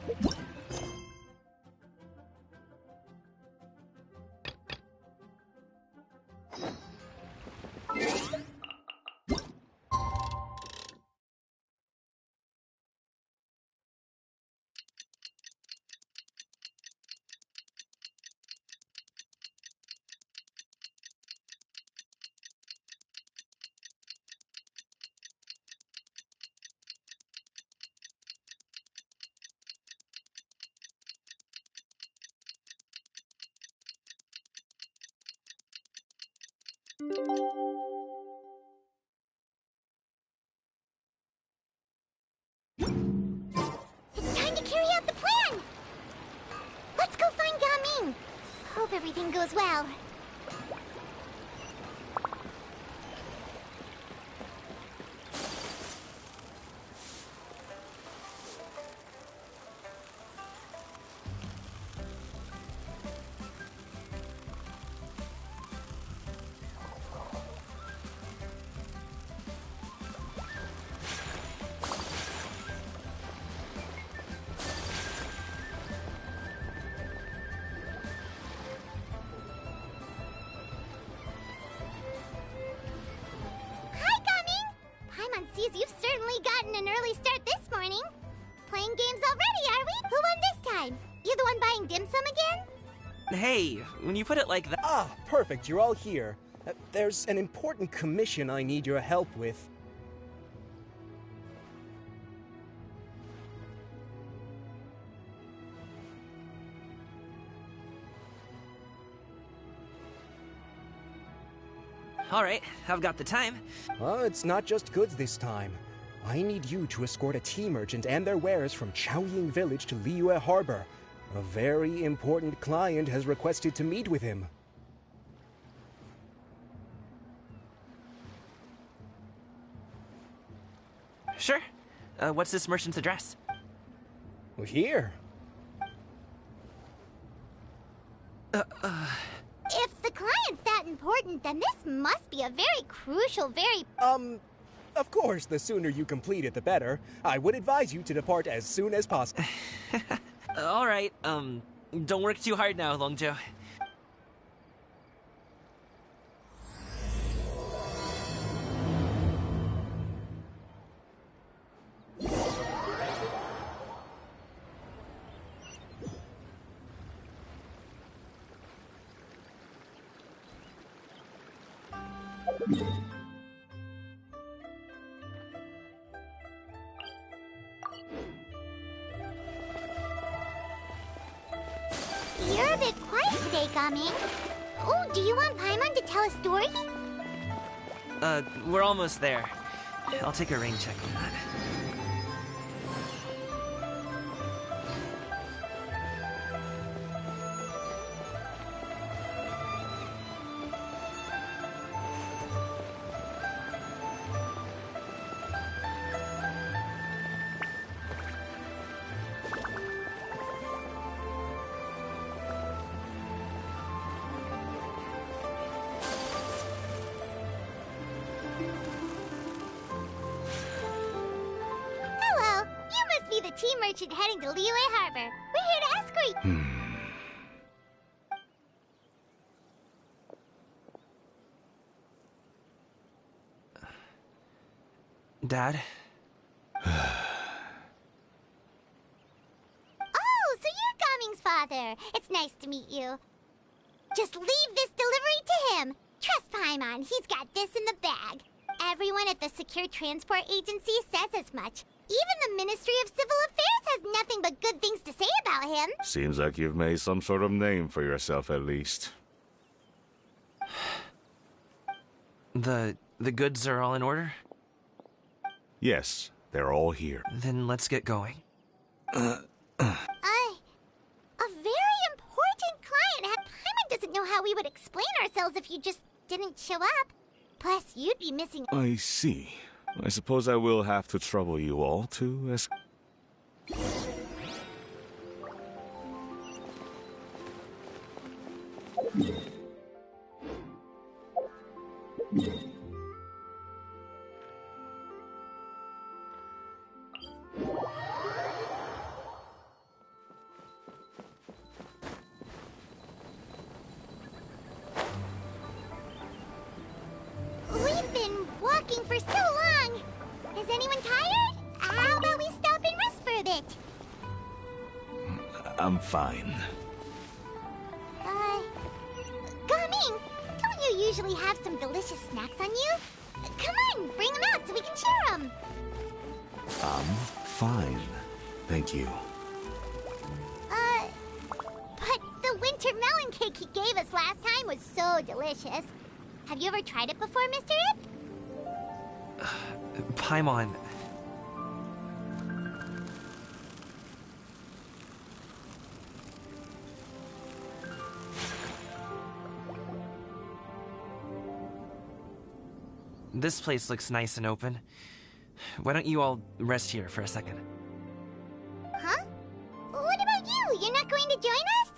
It's time to carry out the plan! Let's go find Gaming! Hope everything goes well. You've certainly gotten an early start this morning. Playing games already, are we? Who won this time? You the one buying dim sum again? Hey, when you put it like that... Ah, perfect, you're all here. There's an important commission I need your help with. Alright, I've got the time. It's not just goods this time. I need you to escort a tea merchant and their wares from Chaoying Village to Liyue Harbor. A very important client has requested to meet with him. Sure. What's this merchant's address? Here. If the client's that important, then this must be a very crucial, Of course, the sooner you complete it, the better. I would advise you to depart as soon as possible. Alright, don't work too hard now, Longzhou. You're a bit quiet today, Gaming. Oh, do you want Paimon to tell a story? We're almost there. I'll take a rain check on that. The tea merchant heading to Liyue Harbor. We're here to escort you. Dad? Oh, so you're Gaming's father. It's nice to meet you. Just leave this delivery to him. Trust Paimon, he's got this in the bag. Everyone at the Secure Transport Agency says as much. Even the Ministry of Civil Affairs has nothing but good things to say about him. Seems like you've made some sort of name for yourself, at least. The goods are all in order? Yes, they're all here. Then let's get going. A very important client. Paimon doesn't know how we would explain ourselves if you just didn't show up. Plus, you'd be missing... I see. I suppose I will have to trouble you all to I'm fine. Gaming, don't you usually have some delicious snacks on you? Come on, bring them out so we can share them. I'm fine. Thank you. But the winter melon cake he gave us last time was so delicious. Have you ever tried it before, Mr. Ip? Paimon. This place looks nice and open. Why don't you all rest here for a second? Huh? What about you? You're not going to join us?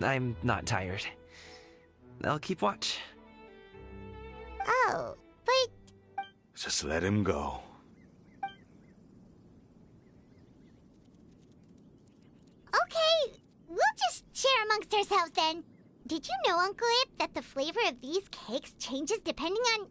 I'm not tired. I'll keep watch. Oh, but... Just let him go. Okay, we'll just share amongst ourselves then. Did you know, Uncle Ip, that the flavor of these cakes changes depending on...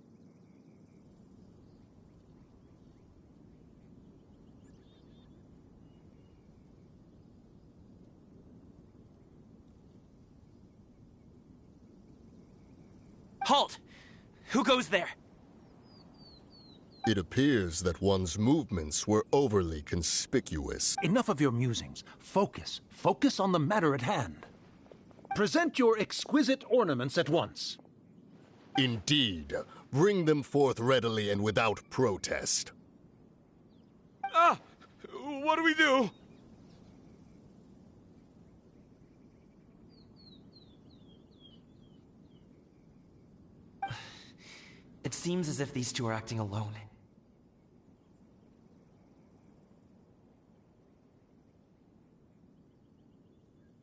Halt! Who goes there? It appears that one's movements were overly conspicuous. Enough of your musings. Focus. Focus on the matter at hand. Present your exquisite ornaments at once. Indeed. Bring them forth readily and without protest. Ah! What do we do? It seems as if these two are acting alone.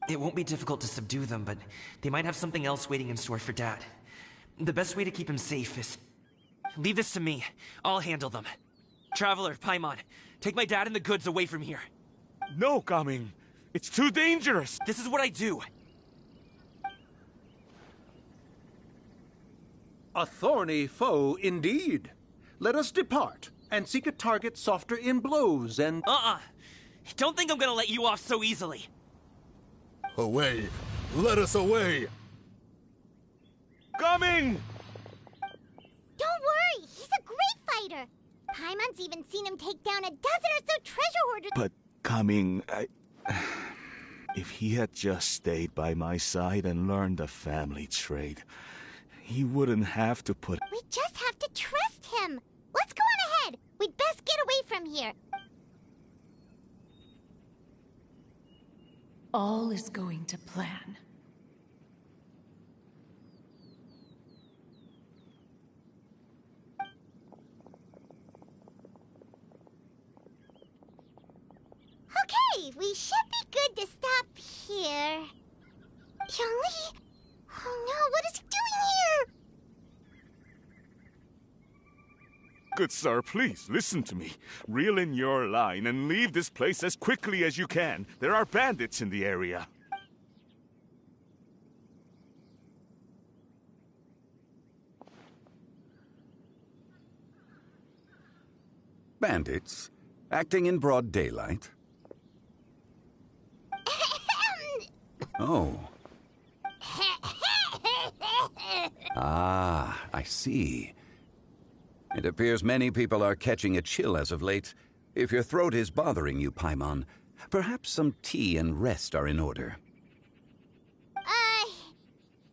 It won't be difficult to subdue them, but they might have something else waiting in store for Dad. The best way to keep him safe is... Leave this to me. I'll handle them. Traveler, Paimon, take my dad and the goods away from here. No, Gaming. It's too dangerous. This is what I do. A thorny foe indeed. Let us depart and seek a target softer in blows and... Don't think I'm gonna let you off so easily. Away! Let us away! Coming! Don't worry, he's a great fighter. Paimon's even seen him take down a dozen or so treasure hoarders. But Coming, if he had just stayed by my side and learned the family trade, he wouldn't have to put... We just have to trust him. Let's go on ahead. We'd best get away from here. All is going to plan. Okay, we should be good to stop here. Yongli? Oh no, what is he doing here? Good sir, please, listen to me. Reel in your line and leave this place as quickly as you can. There are bandits in the area. Bandits? Acting in broad daylight? Oh. Ah, I see. It appears many people are catching a chill as of late. If your throat is bothering you, Paimon, perhaps some tea and rest are in order.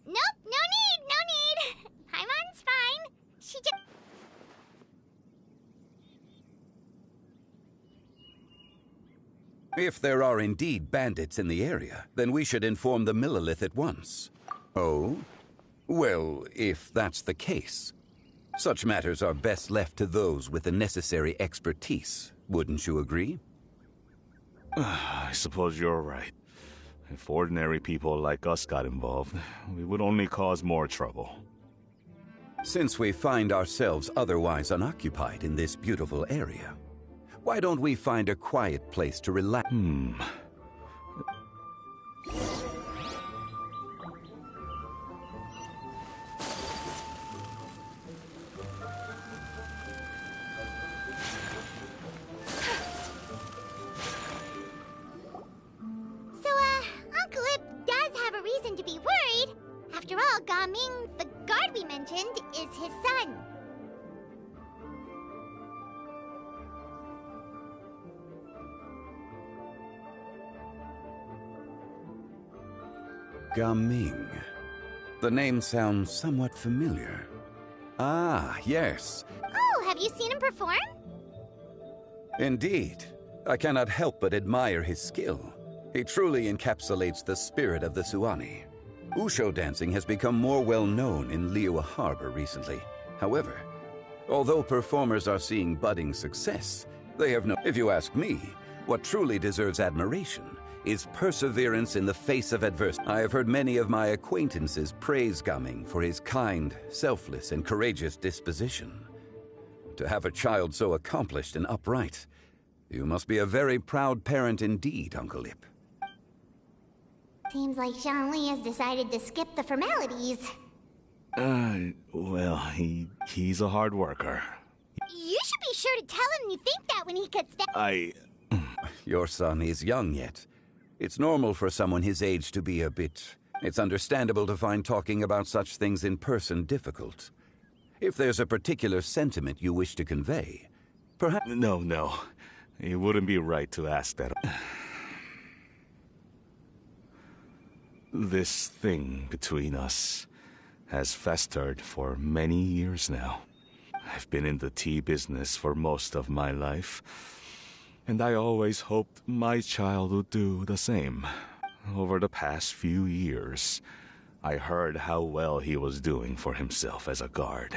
Nope, no need. Paimon's fine. She just... If there are indeed bandits in the area, then we should inform the Millelith at once. Oh? Well, if that's the case, such matters are best left to those with the necessary expertise. Wouldn't you agree? I suppose you're right. If ordinary people like us got involved, we would only cause more trouble. Since we find ourselves otherwise unoccupied in this beautiful area, why don't we find a quiet place to relax? Uncle Ip does have a reason to be worried. After all, Gaming, the guard we mentioned, is his son. Gaming. The name sounds somewhat familiar. Ah, yes. Oh, have you seen him perform? Indeed. I cannot help but admire his skill. He truly encapsulates the spirit of the Suani. Usho dancing has become more well known in Liyue Harbor recently. However, although performers are seeing budding success, they have no... If you ask me, what truly deserves admiration is perseverance in the face of adversity. I have heard many of my acquaintances praise Gaming for his kind, selfless, and courageous disposition. To have a child so accomplished and upright, you must be a very proud parent indeed, Uncle Ip. Seems like Zhongli has decided to skip the formalities. Well, he's a hard worker. You should be sure to tell him you think that when he cuts down. Your son is young yet. It's normal for someone his age to be a bit... It's understandable to find talking about such things in person difficult. If there's a particular sentiment you wish to convey, perhaps... No. It wouldn't be right to ask that. This thing between us has festered for many years now. I've been in the tea business for most of my life, and I always hoped my child would do the same. Over the past few years, I heard how well he was doing for himself as a guard.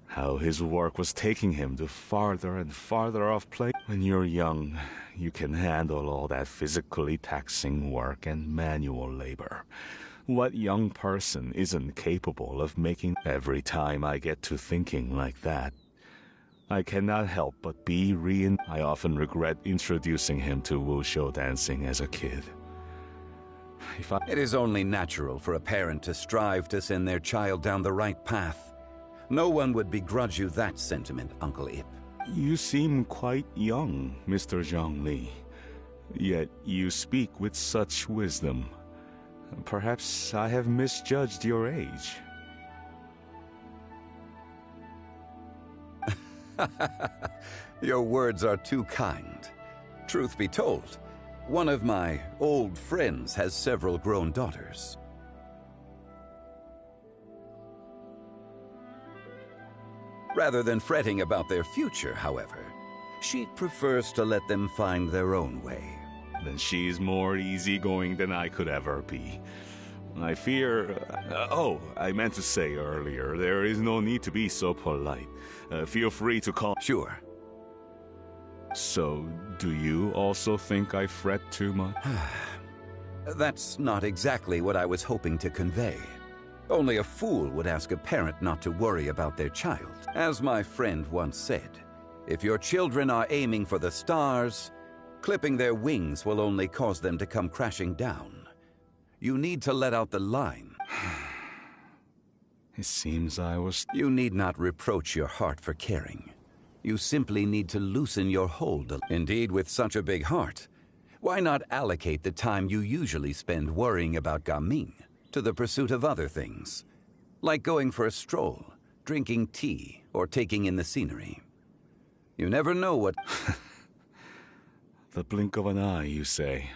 How his work was taking him to farther and farther off place. When you're young, you can handle all that physically taxing work and manual labor. What young person isn't capable of making? Every time I get to thinking like that, I cannot help but be I often regret introducing him to wushou dancing as a kid. It is only natural for a parent to strive to send their child down the right path. No one would begrudge you that sentiment, Uncle Ip. You seem quite young, Mr. Zhongli. Yet you speak with such wisdom. Perhaps I have misjudged your age. Your words are too kind. Truth be told, one of my old friends has several grown daughters. Rather than fretting about their future, however, she prefers to let them find their own way. Then she's more easygoing than I could ever be. I fear... I meant to say earlier, there is no need to be so polite. Feel free to call... Sure. So, do you also think I fret too much? That's not exactly what I was hoping to convey. Only a fool would ask a parent not to worry about their child. As my friend once said, if your children are aiming for the stars, clipping their wings will only cause them to come crashing down. You need to let out the line. It seems I was... You need not reproach your heart for caring. You simply need to loosen your hold. Indeed, with such a big heart, why not allocate the time you usually spend worrying about Gaming to the pursuit of other things, like going for a stroll, drinking tea, or taking in the scenery? You never know what... The blink of an eye, you say.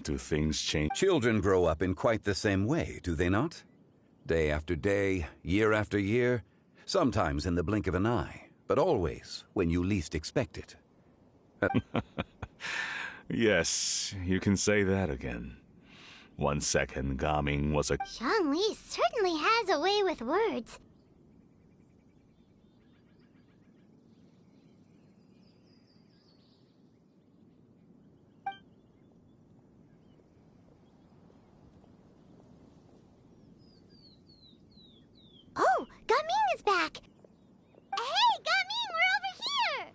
Do things change? Children grow up in quite the same way, do they not? Day after day, year after year, sometimes in the blink of an eye, but always when you least expect it. Yes, you can say that again. 1 second, Gaming was a... Zhongli certainly has a way with words. Oh, Gaming is back! Hey, Gaming, we're over here!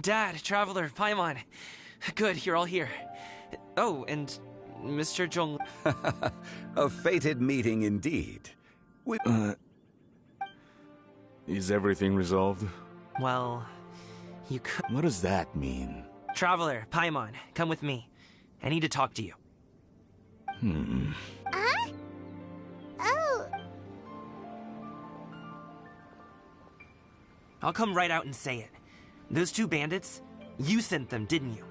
Dad, Traveler, Paimon. Good, you're all here. Oh, and Mr. Zhong... A fated meeting indeed. Is everything resolved? Well, you could... What does that mean? Traveler, Paimon, come with me. I need to talk to you. Huh? Oh. I'll come right out and say it. Those two bandits, you sent them, didn't you?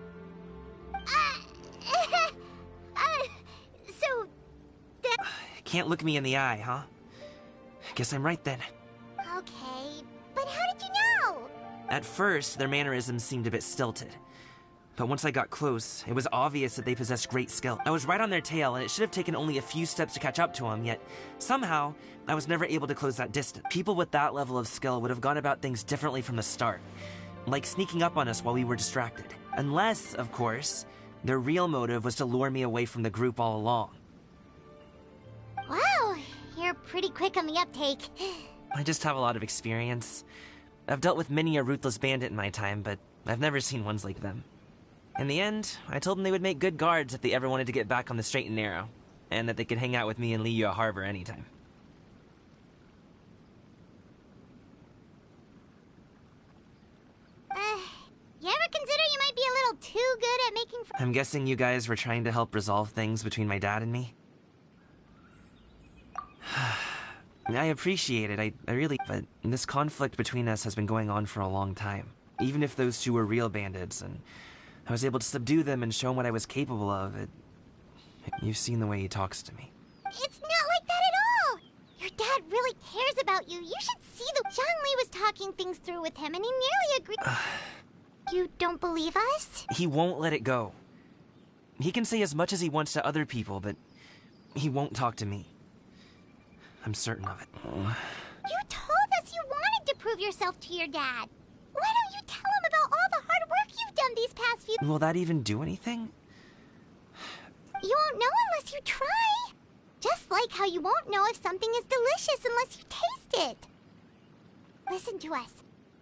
So... Can't look me in the eye, huh? Guess I'm right then. Okay, but how did you know? At first, their mannerisms seemed a bit stilted. But once I got close, it was obvious that they possessed great skill. I was right on their tail, and it should have taken only a few steps to catch up to them, yet somehow, I was never able to close that distance. People with that level of skill would have gone about things differently from the start. like sneaking up on us while we were distracted. Unless, of course, their real motive was to lure me away from the group all along. Wow, you're pretty quick on the uptake. I just have a lot of experience. I've dealt with many a ruthless bandit in my time, but I've never seen ones like them. In the end, I told them they would make good guards if they ever wanted to get back on the straight and narrow, and that they could hang out with me in Liyue Harbor anytime. You ever consider you might be a little too good at making friends? I'm guessing you guys were trying to help resolve things between my dad and me? I appreciate it, I really... But this conflict between us has been going on for a long time. Even if those two were real bandits, and I was able to subdue them and show him what I was capable of, you've seen the way he talks to me. It's not like that at all! Your dad really cares about you. You should see the... Zhongli was talking things through with him, and he nearly agreed... You don't believe us? He won't let it go. He can say as much as he wants to other people, but he won't talk to me. I'm certain of it. You told us you wanted to prove yourself to your dad. Why don't you tell him about all the hard work you've done these past few... Will that even do anything? You won't know unless you try. Just like how you won't know if something is delicious unless you taste it. Listen to us.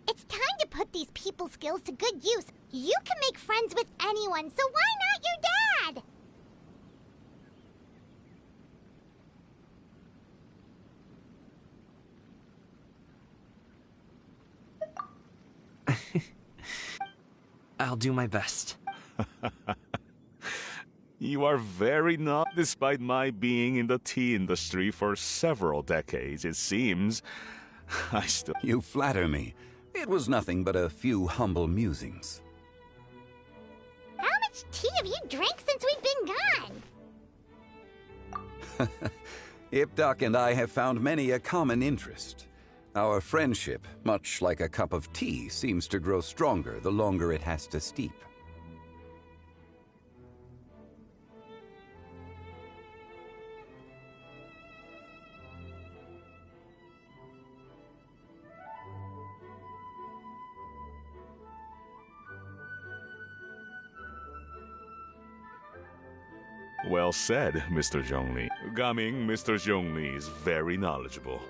It's time to put these people skills to good use. You can make friends with anyone, so why not your dad? I'll do my best. You are very not. Despite my being in the tea industry for several decades, it seems, I still... You flatter me. It was nothing but a few humble musings. How much tea have you drank since we've been gone? Ipdak and I have found many a common interest. Our friendship, much like a cup of tea, seems to grow stronger the longer it has to steep. Well said, Mr. Zhongli. Gaming, Mr. Zhongli is very knowledgeable.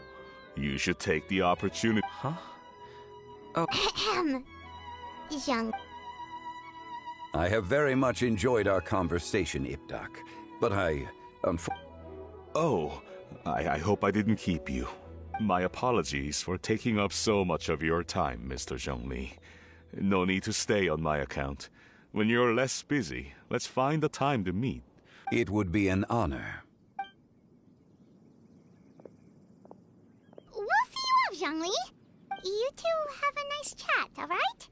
You should take the opportunity... Huh? Oh. Young. I have very much enjoyed our conversation, Ipdak, but I... Oh, I hope I didn't keep you. My apologies for taking up so much of your time, Mr. Zhongli. No need to stay on my account. When you're less busy, let's find a time to meet. It would be an honor. We'll see you off, Zhongli. You two have a nice chat, all right?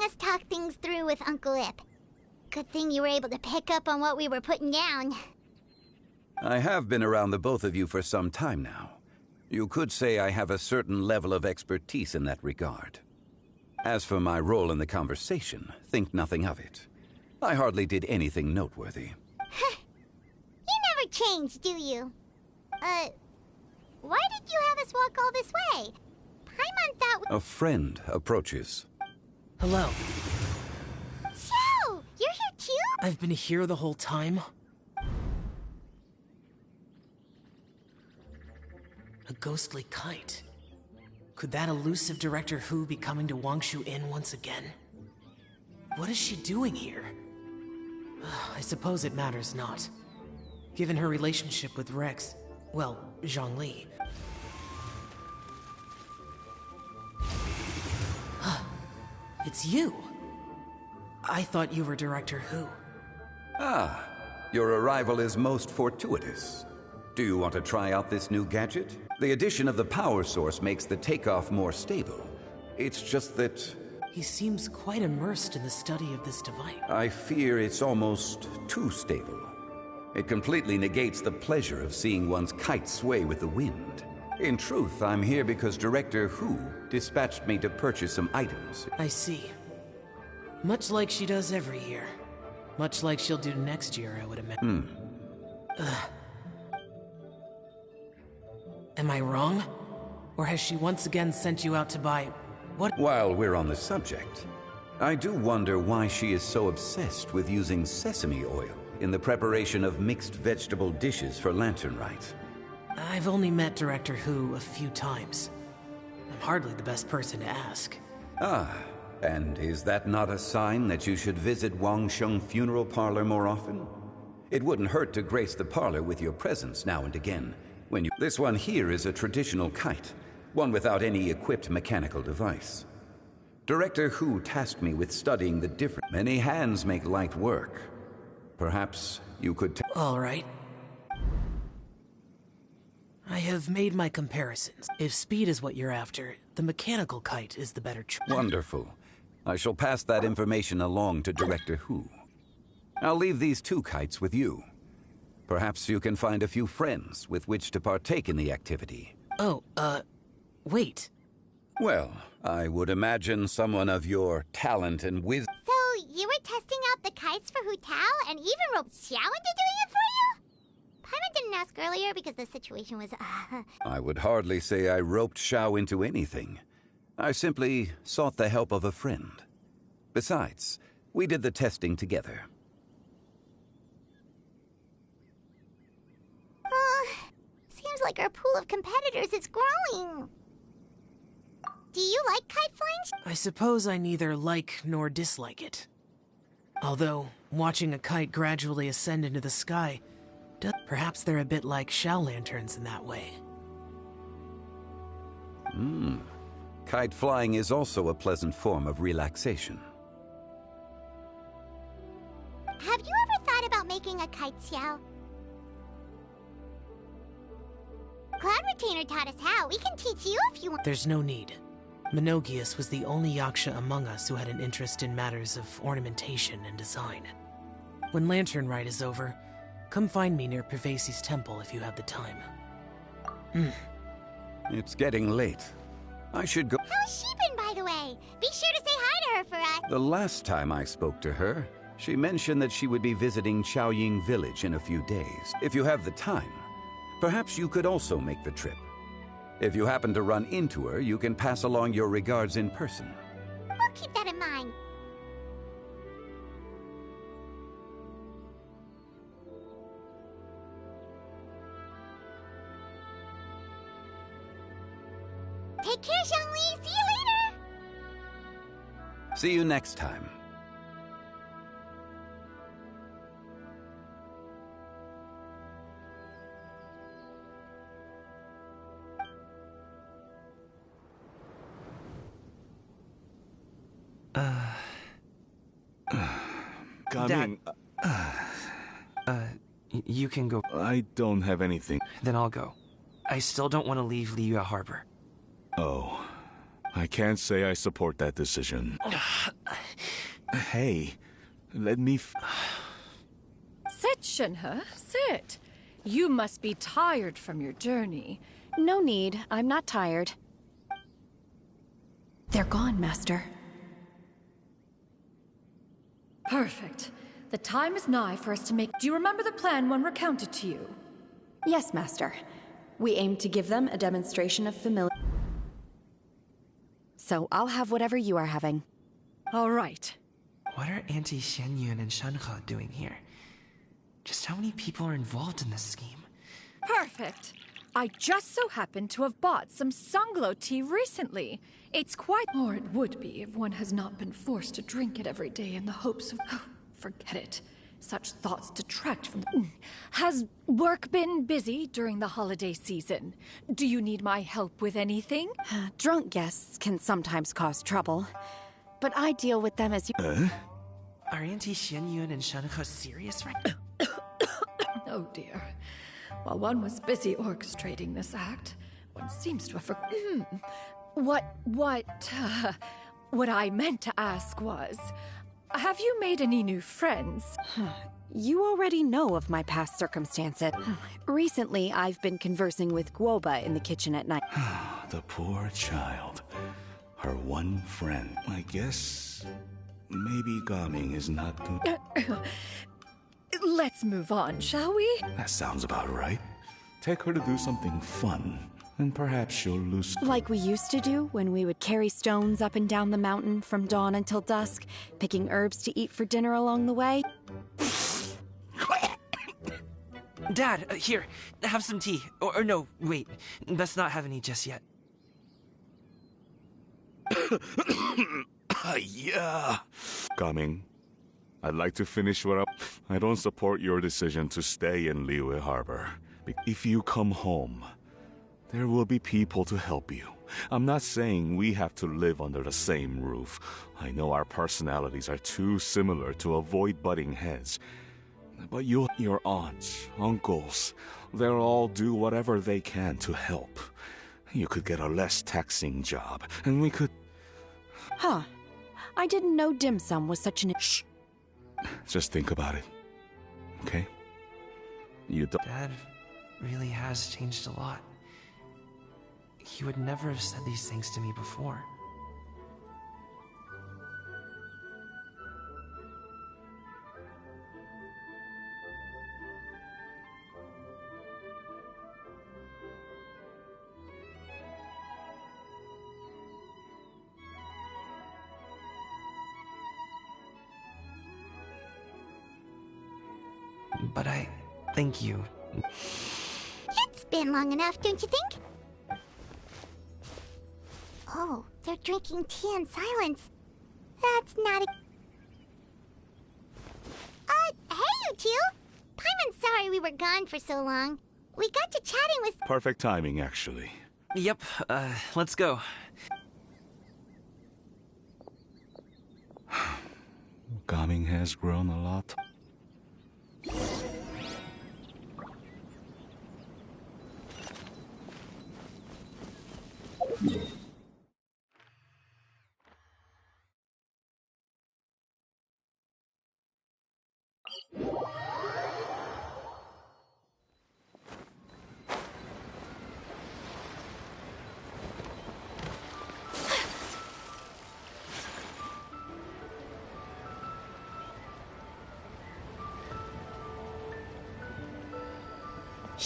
Us talk things through with Uncle Ip. Good thing you were able to pick up on what we were putting down. I have been around the both of you for some time now. You could say I have a certain level of expertise in that regard. As for my role in the conversation, think nothing of it. I hardly did anything noteworthy. You never change, do you? Why did you have us walk all this way? Paimon thought... A friend approaches. Hello. So, you're here too? I've been here the whole time. A ghostly kite. Could that elusive Director Hu be coming to Wangshu Inn once again? What is she doing here? I suppose it matters not. Given her relationship with Rex, well, Zhongli. It's you. I thought you were Director Hu. Ah, your arrival is most fortuitous. Do you want to try out this new gadget? The addition of the power source makes the takeoff more stable. It's just that... He seems quite immersed in the study of this device. I fear it's almost too stable. It completely negates the pleasure of seeing one's kite sway with the wind. In truth, I'm here because Director Hu dispatched me to purchase some items. I see. Much like she does every year. Much like she'll do next year, I would imagine. Am I wrong? Or has she once again sent you out to buy... what? While we're on the subject, I do wonder why she is so obsessed with using sesame oil in the preparation of mixed vegetable dishes for Lantern Rite. I've only met Director Hu a few times. I'm hardly the best person to ask. Ah, and is that not a sign that you should visit Wangsheng Funeral Parlor more often? It wouldn't hurt to grace the parlor with your presence now and again. This one here is a traditional kite, one without any equipped mechanical device. Director Hu tasked me with studying the different... Many hands make light work. Perhaps you could... All right. I have made my comparisons. If speed is what you're after, the mechanical kite is the better choice. Wonderful. I shall pass that information along to Director Hu. I'll leave these 2 kites with you. Perhaps you can find a few friends with which to partake in the activity. Oh, wait. Well, I would imagine someone of your talent and wisdom... So, you were testing out the kites for Hu Tao and even roped Xiao into doing it for you? Paimon didn't ask earlier because the situation was... I would hardly say I roped Xiao into anything. I simply sought the help of a friend. Besides, we did the testing together. Seems like our pool of competitors is growing. Do you like kite flying? I suppose I neither like nor dislike it. Although, watching a kite gradually ascend into the sky, perhaps they're a bit like Xiao lanterns in that way. Kite flying is also a pleasant form of relaxation. Have you ever thought about making a kite, Xiao? Cloud Retainer taught us how. We can teach you if you want. There's no need. Menogius was the only Yaksha among us who had an interest in matters of ornamentation and design. When Lantern Rite is over, come find me near Pervasi's temple if you have the time. It's getting late. I should go. How's she been, by the way? Be sure to say hi to her for us. The last time I spoke to her, she mentioned that she would be visiting Chaoying Village in a few days. If you have the time, perhaps you could also make the trip. If you happen to run into her, you can pass along your regards in person. We'll keep that in mind. Take care, Xiangli. See you later. See you next time. Coming. You can go. I don't have anything. Then I'll go. I still don't want to leave Liyue Harbor. Oh, I can't say I support that decision. Hey, let me Sit, Shenhe, sit. You must be tired from your journey. No need. I'm not tired. They're gone, Master. Perfect. The time is nigh for us to make... Do you remember the plan one recounted to you? Yes, Master. We aim to give them a demonstration of familiarity. So I'll have whatever you are having. All right. What are Auntie Xianyun and Shenhe doing here? Just how many people are involved in this scheme? Perfect. I just so happen to have bought some Sunglow tea recently. It's quite... Or it would be if one has not been forced to drink it every day in the hopes of... Forget it. Such thoughts detract from... Has work been busy during the holiday season? Do you need my help with anything? Drunk guests can sometimes cause trouble, but I deal with them as you... Are Auntie Xianyun and Shenhe serious right now? Oh dear. While one was busy orchestrating this act, one seems to have forgotten... What I meant to ask was, have you made any new friends? You already know of my past circumstances. Recently, I've been conversing with Guoba in the kitchen at night. The poor child. Her one friend. I guess maybe Gaming is not good. Let's move on, shall we? That sounds about right. Take her to do something fun, and perhaps she'll lose... Like we used to do when we would carry stones up and down the mountain from dawn until dusk, picking herbs to eat for dinner along the way. Dad, here, have some tea. Or no, wait, best not have any just yet. Yeah. Coming. I'd like to finish what up. I don't support your decision to stay in Liyue Harbor. If you come home, there will be people to help you. I'm not saying we have to live under the same roof. I know our personalities are too similar to avoid butting heads. But your aunts, uncles, they'll all do whatever they can to help. You could get a less taxing job, and we could... Huh. I didn't know dim sum was such an... Shh. Just think about it. Okay? You don't... Dad really has changed a lot. He would never have said these things to me before. But I thank you. It's been long enough, don't you think? Oh, they're drinking tea in silence. That's not a... hey, you two! Paimon's sorry we were gone for so long. We got to chatting with... Perfect timing, actually. Yep, let's go. Gaming has grown a lot.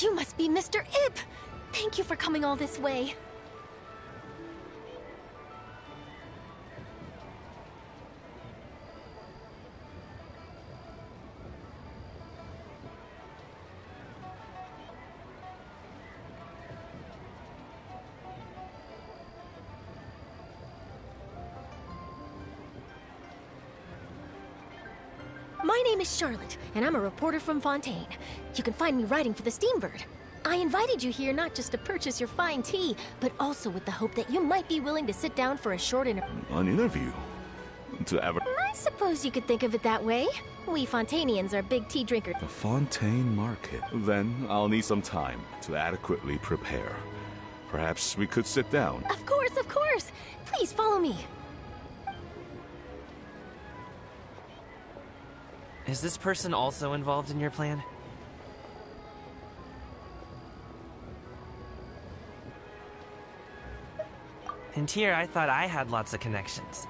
You must be Mr. Ip! Thank you for coming all this way. My name is Charlotte, and I'm a reporter from Fontaine. You can find me writing for the Steambird. I invited you here not just to purchase your fine tea, but also with the hope that you might be willing to sit down for a short An interview? I suppose you could think of it that way. We Fontainians are big tea drinkers. The Fontaine Market. Then I'll need some time to adequately prepare. Perhaps we could sit down. Of course, of course! Please follow me. Is this person also involved in your plan? And here I thought I had lots of connections.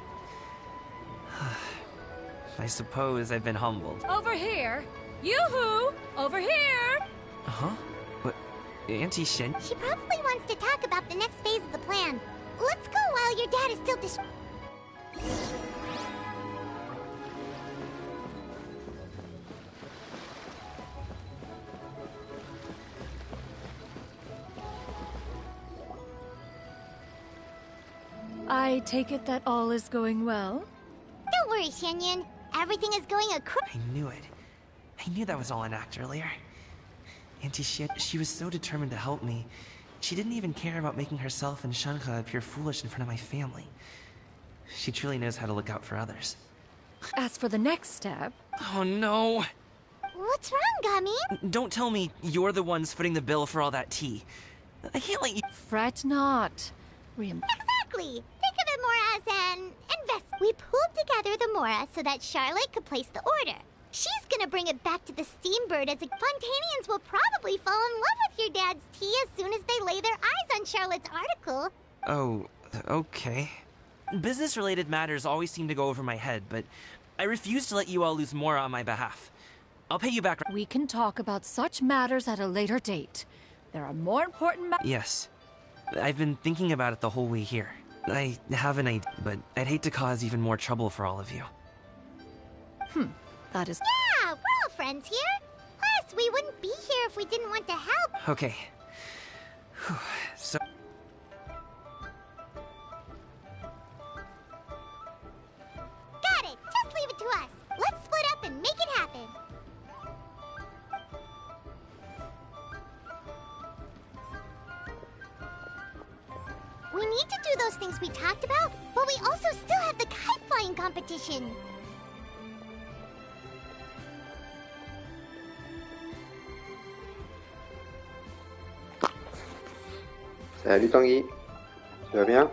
I suppose I've been humbled. Over here! Yoo-hoo! Over here! Huh? What? Auntie Shin? She probably wants to talk about the next phase of the plan. Let's go while your dad is still I take it that all is going well? Don't worry, Shenyan. Everything is going I knew it. I knew that was all an act earlier. Auntie Shin, she was so determined to help me. She didn't even care about making herself and Shanha appear foolish in front of my family. She truly knows how to look out for others. As for the next step... Oh no! What's wrong, Gummy? Don't tell me you're the ones footing the bill for all that tea. I can't let you... Fret not. Exactly! Think of it more as an investment. We pooled together the Mora so that Charlotte could place the order. She's gonna bring it back to the Steambird as Fontanians will probably fall in love with your dad's tea as soon as they lay their eyes on Charlotte's article. Oh, okay. Business-related matters always seem to go over my head, but I refuse to let you all lose more on my behalf. I'll pay you back. We can talk about such matters at a later date. There are more important matters. Yes. I've been thinking about it the whole way here. I have an idea, but I'd hate to cause even more trouble for all of you. That is... Yeah, we're all friends here. Plus, we wouldn't be here if we didn't want to help. Okay. Whew. So... Got it. Just leave it to us. Let's split up and make it happen. We need to do those things we talked about, but we also still have the kite flying competition. Salut Tanguy, tu vas bien?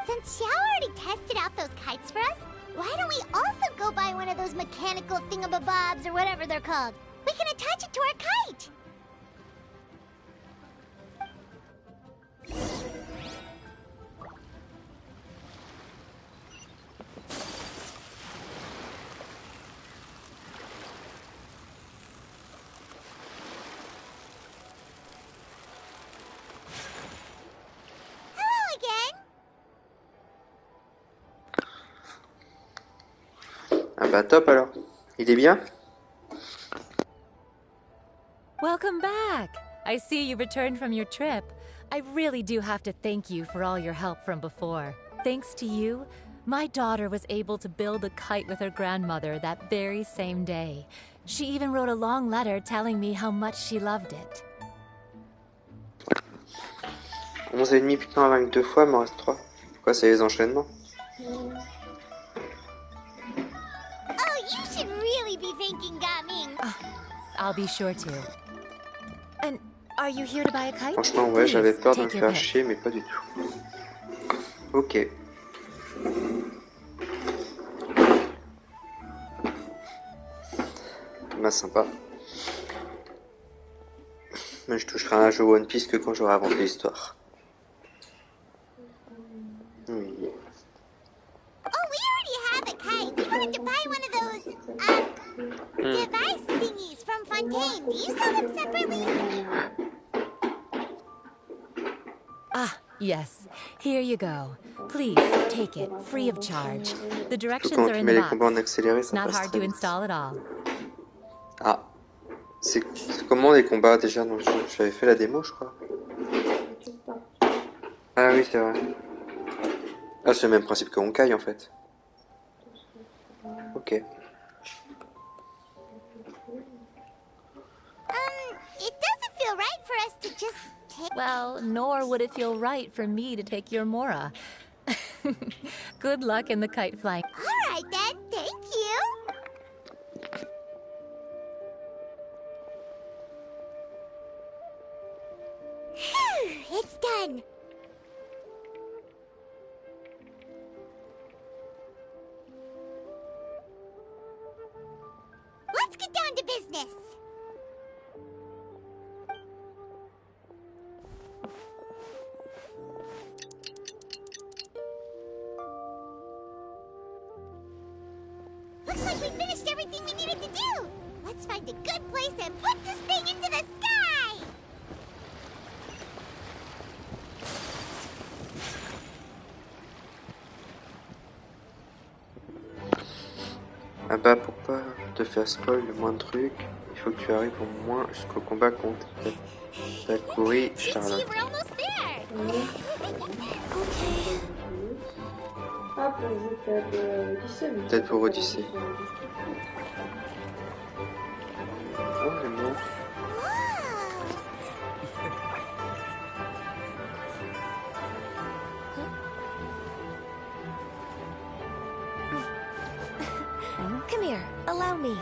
Since Xiao already tested out those kites for us, why don't we also go buy one of those mechanical thingamabobs or whatever they're called? We can attach it to our kite! Hello again! Ah bah top alors. Il est bien? Welcome back! I see you returned from your trip. I really do have to thank you for all your help from before. Thanks to you, my daughter was able to build a kite with her grandmother that very same day. She even wrote a long letter telling me how much she loved it. 11,5 putain à vaincre 2 fois, il m'en reste 3. Pourquoi c'est les enchaînements? Oh, you should really be thanking Gaming. I'll be sure to. And are you here to buy a kite? Franchement, ouais, j'avais peur de me Take your faire pick. chier, mais pas du tout. Ok. Bah, sympa. Mais je toucherai un jeu One Piece que quand j'aurai inventé l'histoire. Oui. Oh, we already have a kite. We wanted to buy one of those, device thingies from Fontaine. Do you sell them separately? Ah, yes. Here you go. Please, take it, free of charge. The directions Quand are tu in mets the les combats en box. accéléré, It's ça not passe hard très to vite. install at all. Ah. C'est comment les combats déjà? Non, j'avais fait la démo, je crois. Ah oui, c'est vrai. Ah, c'est le même principe que Honkai en fait. Ok. It doesn't feel right for us to just take... Well, nor would it feel right for me to take your Mora. Good luck in the kite flying. All right then, thank you. Phew, it's done. Let's get down to business. Looks like we finished everything we needed to do. Let's find a good place and put this thing into the sky. Ah bah pour pas te faire spoil le moins de trucs, il faut que tu arrives au moins jusqu'au combat contre Takuri Charlotte. See, we're almost there. Okay. Ah, pour Odyssée. Peut-être pour Odyssée. Oh, j'aime bien. Come here, allow me.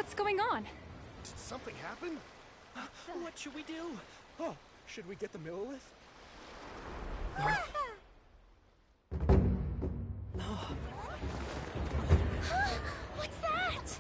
What's going on? Did something happen? What should we do? Oh, should we get the Millilith? What's that?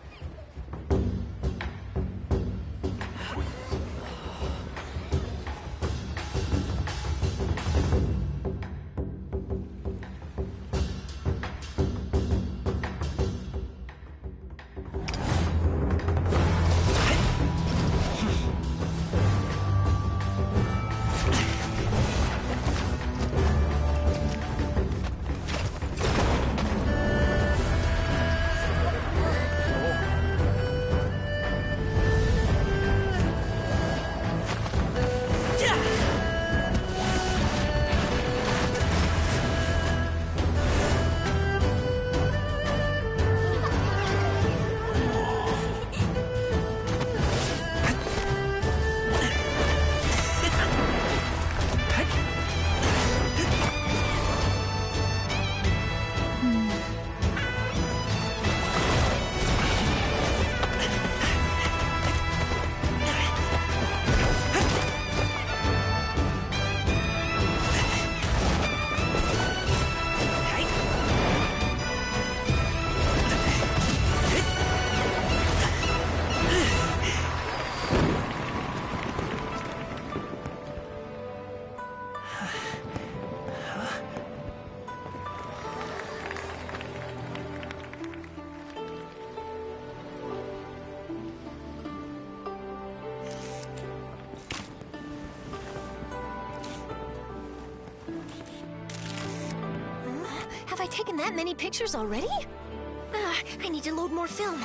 Have I taken that many pictures already? I need to load more film.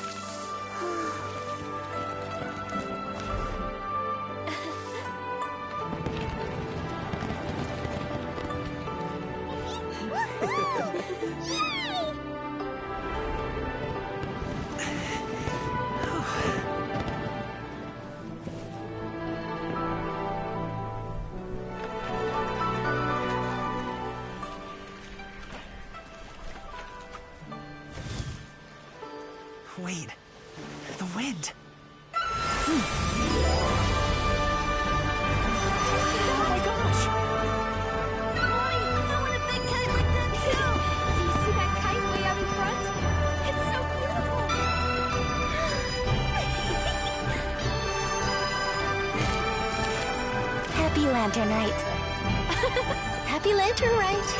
Wait, the wind. Oh my gosh! Mommy, I want a big kite like that too! Do you see that kite way out in front? It's so beautiful! Happy Lantern Rite. Happy Lantern Rite.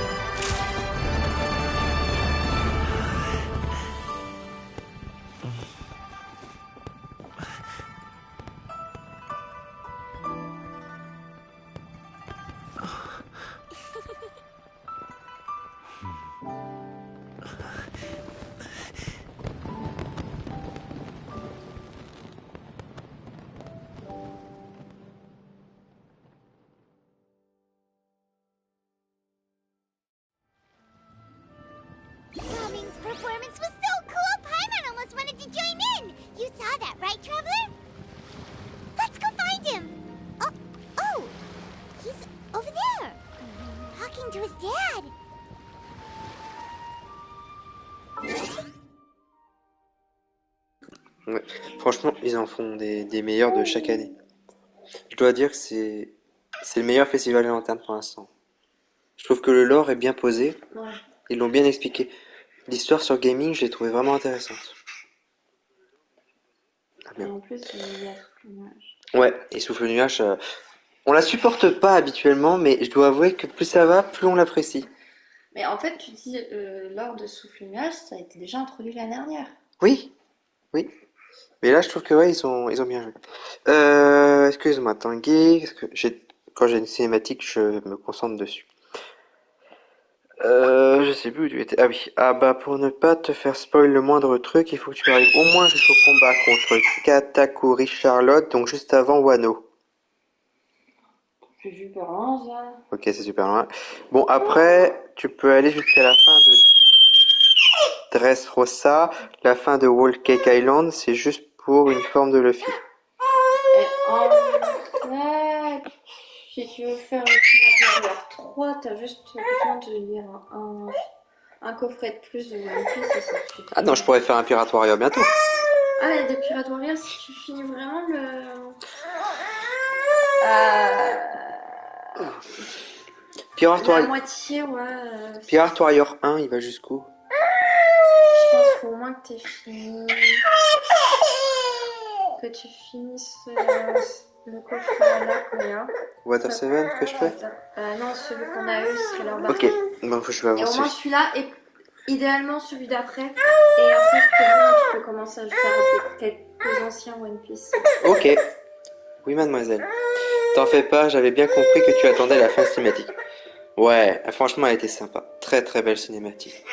Cummings' performance was so cool, Paimon almost wanted to join in! You saw that, right, Traveler? Let's go find him! Oh! He's over there! Talking to his dad! Ouais. Franchement, ils en font des meilleurs de chaque année. Je dois dire que c'est le meilleur festival de lanterne pour l'instant. Je trouve que le lore est bien posé. Ouais. Ils l'ont bien expliqué. L'histoire sur gaming, je l'ai trouvée vraiment intéressante. Ah, Et bien. en plus, il y a Souffle Nuage. Ouais, et Souffle Nuage, on la supporte pas habituellement, mais je dois avouer que plus ça va, plus on l'apprécie. Mais en fait, tu dis, lors de Souffle Nuage, ça a été déjà introduit l'année dernière. Oui. Mais là, je trouve que ouais, ils ont bien joué. Excuse-moi, Tanguy, parce que quand j'ai une cinématique, je me concentre dessus. Je sais plus où tu étais. Ah oui. Ah bah, pour ne pas te faire spoil le moindre truc, il faut que tu arrives au moins jusqu'au combat contre Katakuri Charlotte, donc juste avant Wano. C'est super loin, ça. Ok, c'est super loin. Bon, après, tu peux aller jusqu'à la fin de Dressrosa. La fin de Whole Cake Island, c'est juste pour une forme de Luffy. Et en fait, si tu veux faire le Pirate 3, t'as juste besoin de lire un coffret de plus de One Piece et ça suffit. Ah non, je pourrais faire un Pirate Warrior bientôt. Ah, mais de Pirate Warrior, si tu finis vraiment le... Pirate la Warrior... moitié, ouais. Pirate Warrior 1, il va jusqu'où? Je pense qu'il faut au moins que tu fini... que tu finisses le coffret là qu'on a. Water 7 que je fais? Non, celui qu'on a eu, c'est leur Ok, bon, je vais Et au avancer. moins celui-là, et idéalement celui d'après. Et après, tu peux commencer à faire quelques anciens One Piece. Ok. Oui, mademoiselle. T'en fais pas, j'avais bien compris que tu attendais la fin cinématique. Ouais, franchement, elle était sympa. Très très belle cinématique.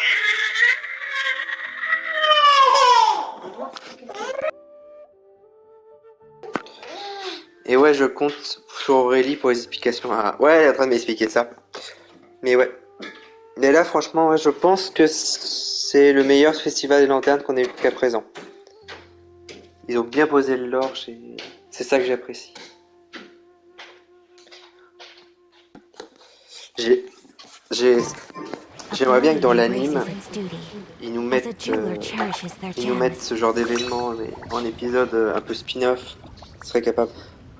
Et ouais, je compte sur Aurélie pour les explications. Ah, ouais, elle est en train de m'expliquer ça. Mais ouais. Mais là, franchement, ouais, je pense que c'est le meilleur festival des lanternes qu'on ait eu jusqu'à présent. Ils ont bien posé le lore, c'est ça que j'apprécie. J'aimerais bien que dans l'anime, ils nous mettent ce genre d'événement en épisode un peu spin-off. Ce serait capable.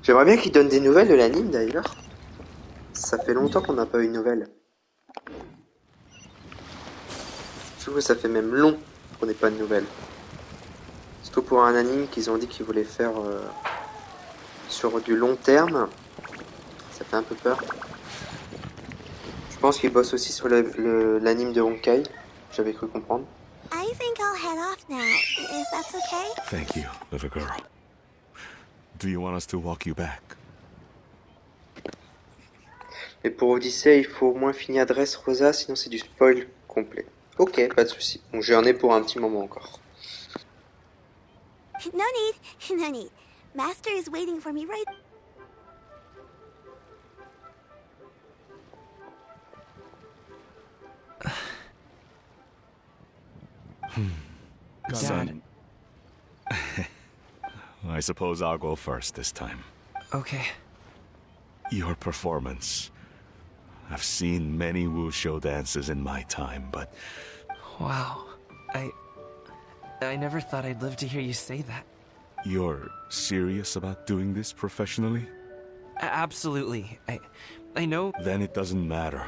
J'aimerais bien qu'ils donnent des nouvelles de l'anime d'ailleurs. Ça fait longtemps qu'on n'a pas eu de nouvelles. Je trouve que ça fait même long qu'on n'ait pas de nouvelles. Surtout pour un anime qu'ils ont dit qu'ils voulaient faire sur du long terme. Ça fait un peu peur. Je pense qu'ils bossent aussi sur l'anime de Honkai. J'avais cru comprendre. I think I'll head off now, if that's okay. Thank you, little girl. Do you want us to walk you back? Et pour Odyssey, il faut au moins finir Dressrosa, sinon c'est du spoil complet. Ok, pas de souci. Bon, j'en ai pour un petit moment encore. No need, no need. Master is waiting for me right... Son. I suppose I'll go first this time. Okay. Your performance. I've seen many wushou dances in my time, but... Wow. I never thought I'd live to hear you say that. You're serious about doing this professionally? Absolutely. I know... Then it doesn't matter.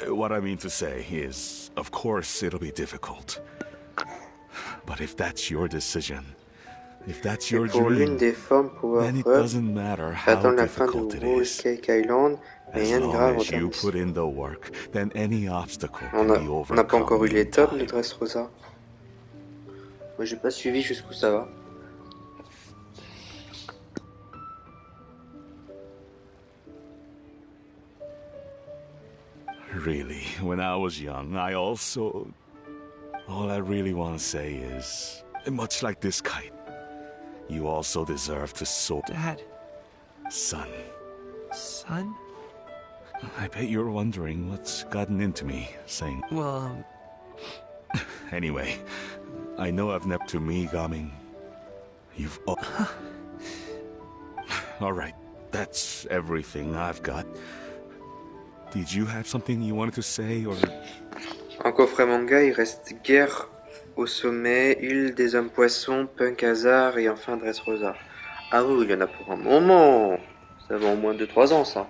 What I mean to say is, of course it'll be difficult. But if that's your decision, if that's your dream, then it doesn't matter how difficult it is. As long as you put in the work, then any obstacle can be overcome. On n'a pas encore eu les tomes de Dressrosa. Moi j'ai pas suivi jusqu'où ça va. Really, when I was young, I also... All I really want to say is, much like this kite, you also deserve to soar. Dad. Son. Son? I bet you're wondering what's gotten into me, saying... Well, Anyway, I know I've nept to me, Gaming. You've... Alright, that's everything I've got. Did you have something you wanted to say, or... En coffret manga, il reste Guerre au sommet, Île des hommes poissons, Punk Hazard et enfin Dressrosa. Ah oui, il y en a pour un moment. Ça va au moins 2-3 ans, ça.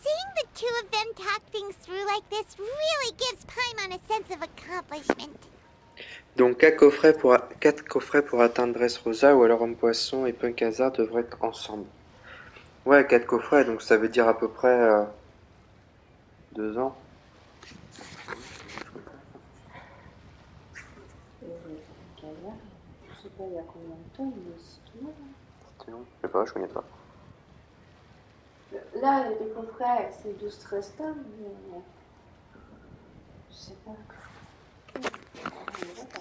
Seeing the two of them talk things through like this really gives Paimon a sense of accomplishment. Donc 4 coffrets pour atteindre Dressrosa ou alors Homme Poisson et Punk Hazard devraient être ensemble. Ouais, 4 coffrets, donc ça veut dire à peu près 2 ans. Je sais pas il y a combien de temps, mais c'est tout long. Je sais pas, je connais pas. Là, les coffrets, c'est 12-13 tomes, mais... Je sais pas.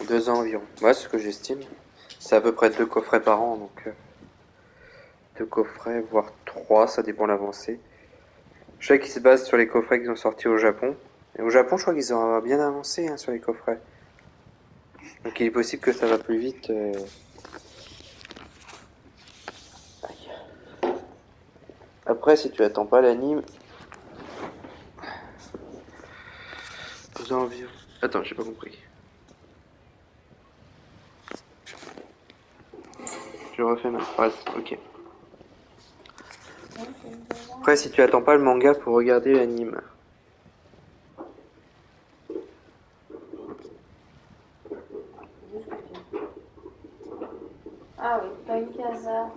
2 ans environ. Ouais, c'est ce que j'estime. C'est à peu près 2 coffrets par an, donc 2 coffrets, voire 3, ça dépend de l'avancée. Je sais qu'ils se basent sur les coffrets qui sont sortis au Japon, Et au Japon, je crois qu'ils ont bien avancé hein, sur les coffrets. Donc il est possible que ça va plus vite. Aïe. Après, si tu attends pas l'anime... Attends, j'ai pas compris. Je refais ma phrase, ok. Après, si tu attends pas le manga pour regarder l'anime. Ah oui, pas une casa.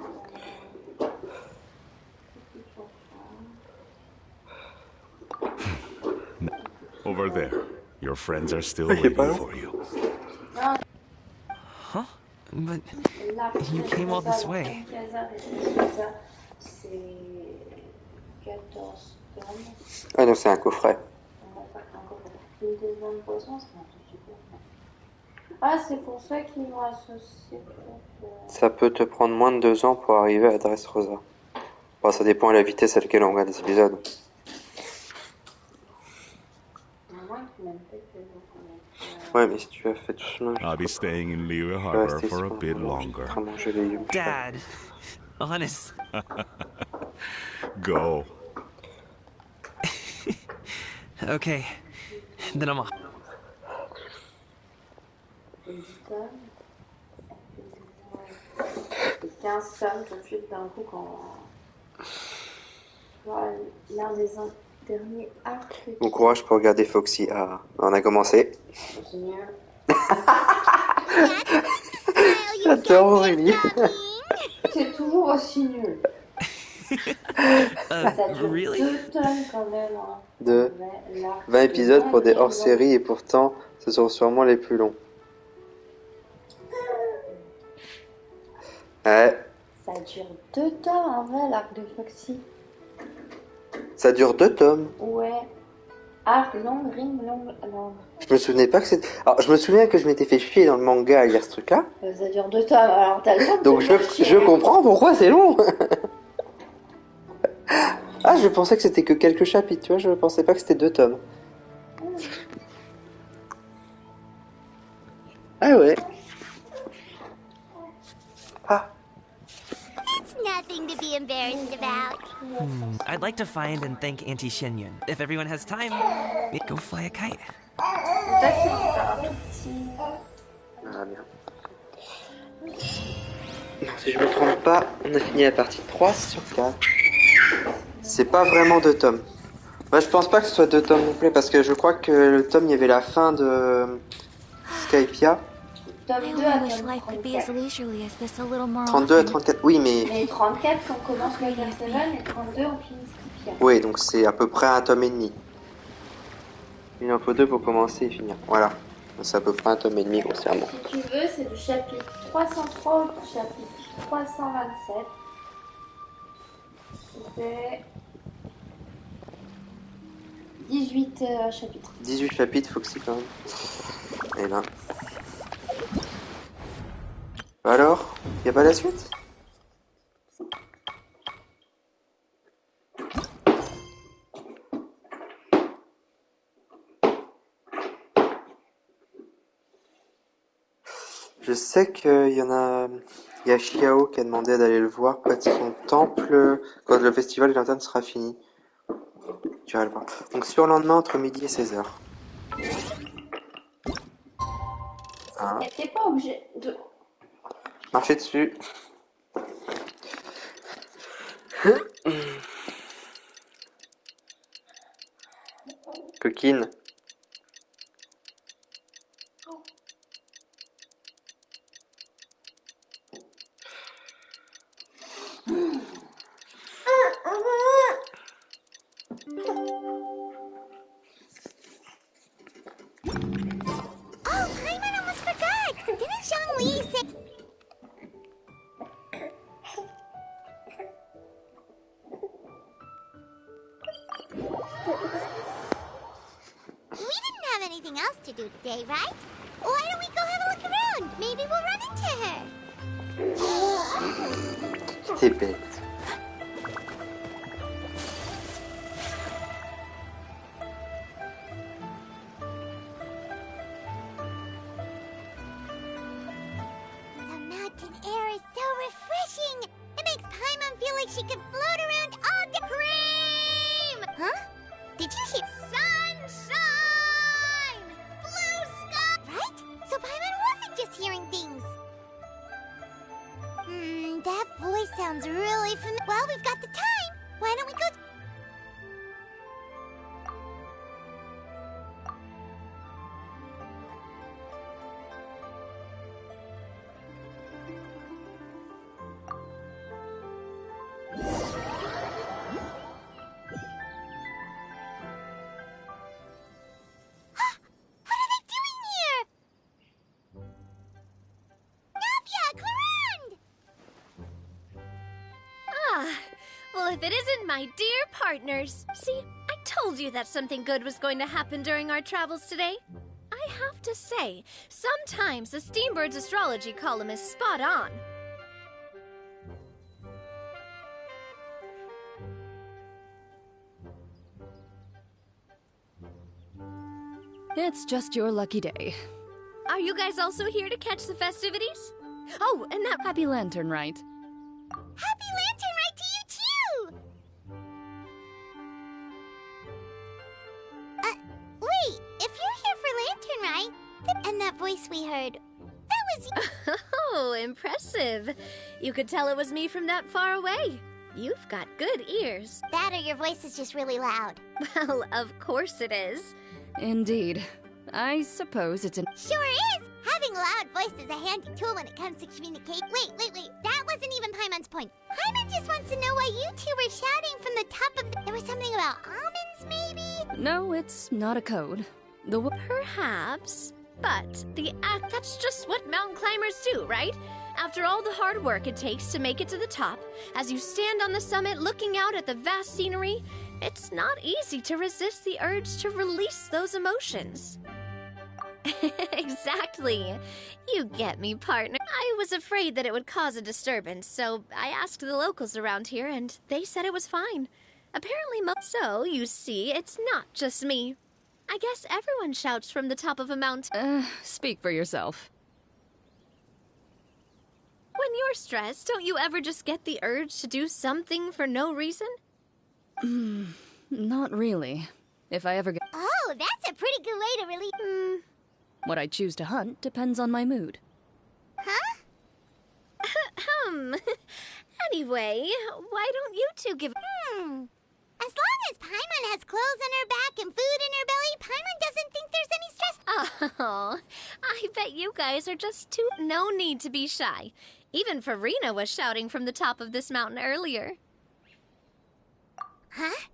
Over there. Your friends are still waiting for you. Huh? But you came all this way. Ah non, c'est un coffret. Ah, c'est pour ça qu'ils m'ont associé. Ça peut te prendre moins de 2 ans pour arriver à Dressrosa. Bon, ça dépend de la vitesse à laquelle on regarde les épisodes. Ouais, mais si tu as fait tout chemin... I'll be staying in Liyue Harbor for a bit longer. Dad, honest. Go. Okay, then I'm off. Et 15 tomes tout de suite d'un coup quand... L'un des derniers arcs... Bon courage pour regarder Foxy. Ah, on a commencé. C'est mieux. J'adore Aurélie. C'est toujours aussi nul. Ça dure really? 2 tomes quand même. Hein. De 20 épisodes pour des hors-séries et pourtant ce sont sûrement les plus longs. Ouais. Ça dure 2 tomes en vrai l'arc de Foxy. Ça dure 2 tomes. Ouais. Arc, long, ring, long. Je me souvenais pas que c'était... Alors je me souviens que je m'étais fait chier dans le manga à lire ce truc-là. Ça dure 2 tomes, alors t'as le temps de donc je comprends pourquoi c'est long. Ah, je pensais que c'était que quelques chapitres, tu vois, je pensais pas que c'était 2 tomes. Ah ouais. Ah. It's nothing to be embarrassed about. I'd like to find and thank Auntie Shenyun. If everyone has time, go fly a kite. Ah bien. Non, si je me trompe pas, on a fini la partie 3 sur 4. C'est pas vraiment 2 tomes. Bah, je pense pas que ce soit 2 tomes non plus, parce que je crois que le tome, il y avait la fin de Skypia. Tome 2 à tome 32 à 34, oui, mais... Mais 34, on commence le Genshin et 32, on finit Skypia. Oui, donc c'est à peu près 1 tome et demi. Il en faut 2 pour commencer et finir. Voilà. Donc c'est à peu près 1 tome et demi, grossièrement. Si tu veux, c'est du chapitre 303 au chapitre 327. C'est 18 chapitres. 18 chapitres, Foxy, quand même. Et là... Alors, y a pas la suite? Je sais qu'il y en a... Il y a Xiao qui a demandé d'aller le voir près de son temple quand le festival des lanternes sera fini. Tu vas le voir. Donc sur le lendemain entre midi et 16h. Hein. Mais t'es pas obligé de... Marchez dessus. Coquine. Today, right? Why don't we go have a look around? Maybe we'll run into her. T'es bête. like she could float around all day. Cream! Huh? Did you hear? Sunshine! Blue sky! Right? So Paimon wasn't just hearing things. That voice sounds really familiar. Well, we've got the time. Why don't we go? If it isn't my dear partners. See, I told you that something good was going to happen during our travels today. I have to say, sometimes the Steambird's astrology column is spot on. It's just your lucky day. Are you guys also here to catch the festivities? Oh, and that Happy Lantern, right? Happy Lantern right to you, too! Wait, if you're here for Lantern right, and that voice we heard, that was you. Oh, impressive. You could tell it was me from that far away. You've got good ears. That or your voice is just really loud. Well, of course it is. Indeed. I suppose it's an... Sure is! Having a loud voice is a handy tool when it comes to communicate. Wait. That wasn't even Paimon's point. Paimon just wants to know why you two were shouting from the top of the... There was something about almonds, maybe? No, it's not a code. Perhaps. But that's just what mountain climbers do, right? After all the hard work it takes to make it to the top, as you stand on the summit looking out at the vast scenery, it's not easy to resist the urge to release those emotions. Exactly. You get me, partner. I was afraid that it would cause a disturbance, so I asked the locals around here, and they said it was fine. Apparently, so, you see, it's not just me. I guess everyone shouts from the top of a mountain. Speak for yourself. When you're stressed, don't you ever just get the urge to do something for no reason? Not really. If I ever get... Oh, that's a pretty good way to relieve... What I choose to hunt depends on my mood. Huh? Anyway, why don't you two give... As long as Paimon has clothes on her back and food in her belly, Paimon doesn't think there's any stress. Oh, I bet you guys are just too... No need to be shy. Even Farina was shouting from the top of this mountain earlier. Huh?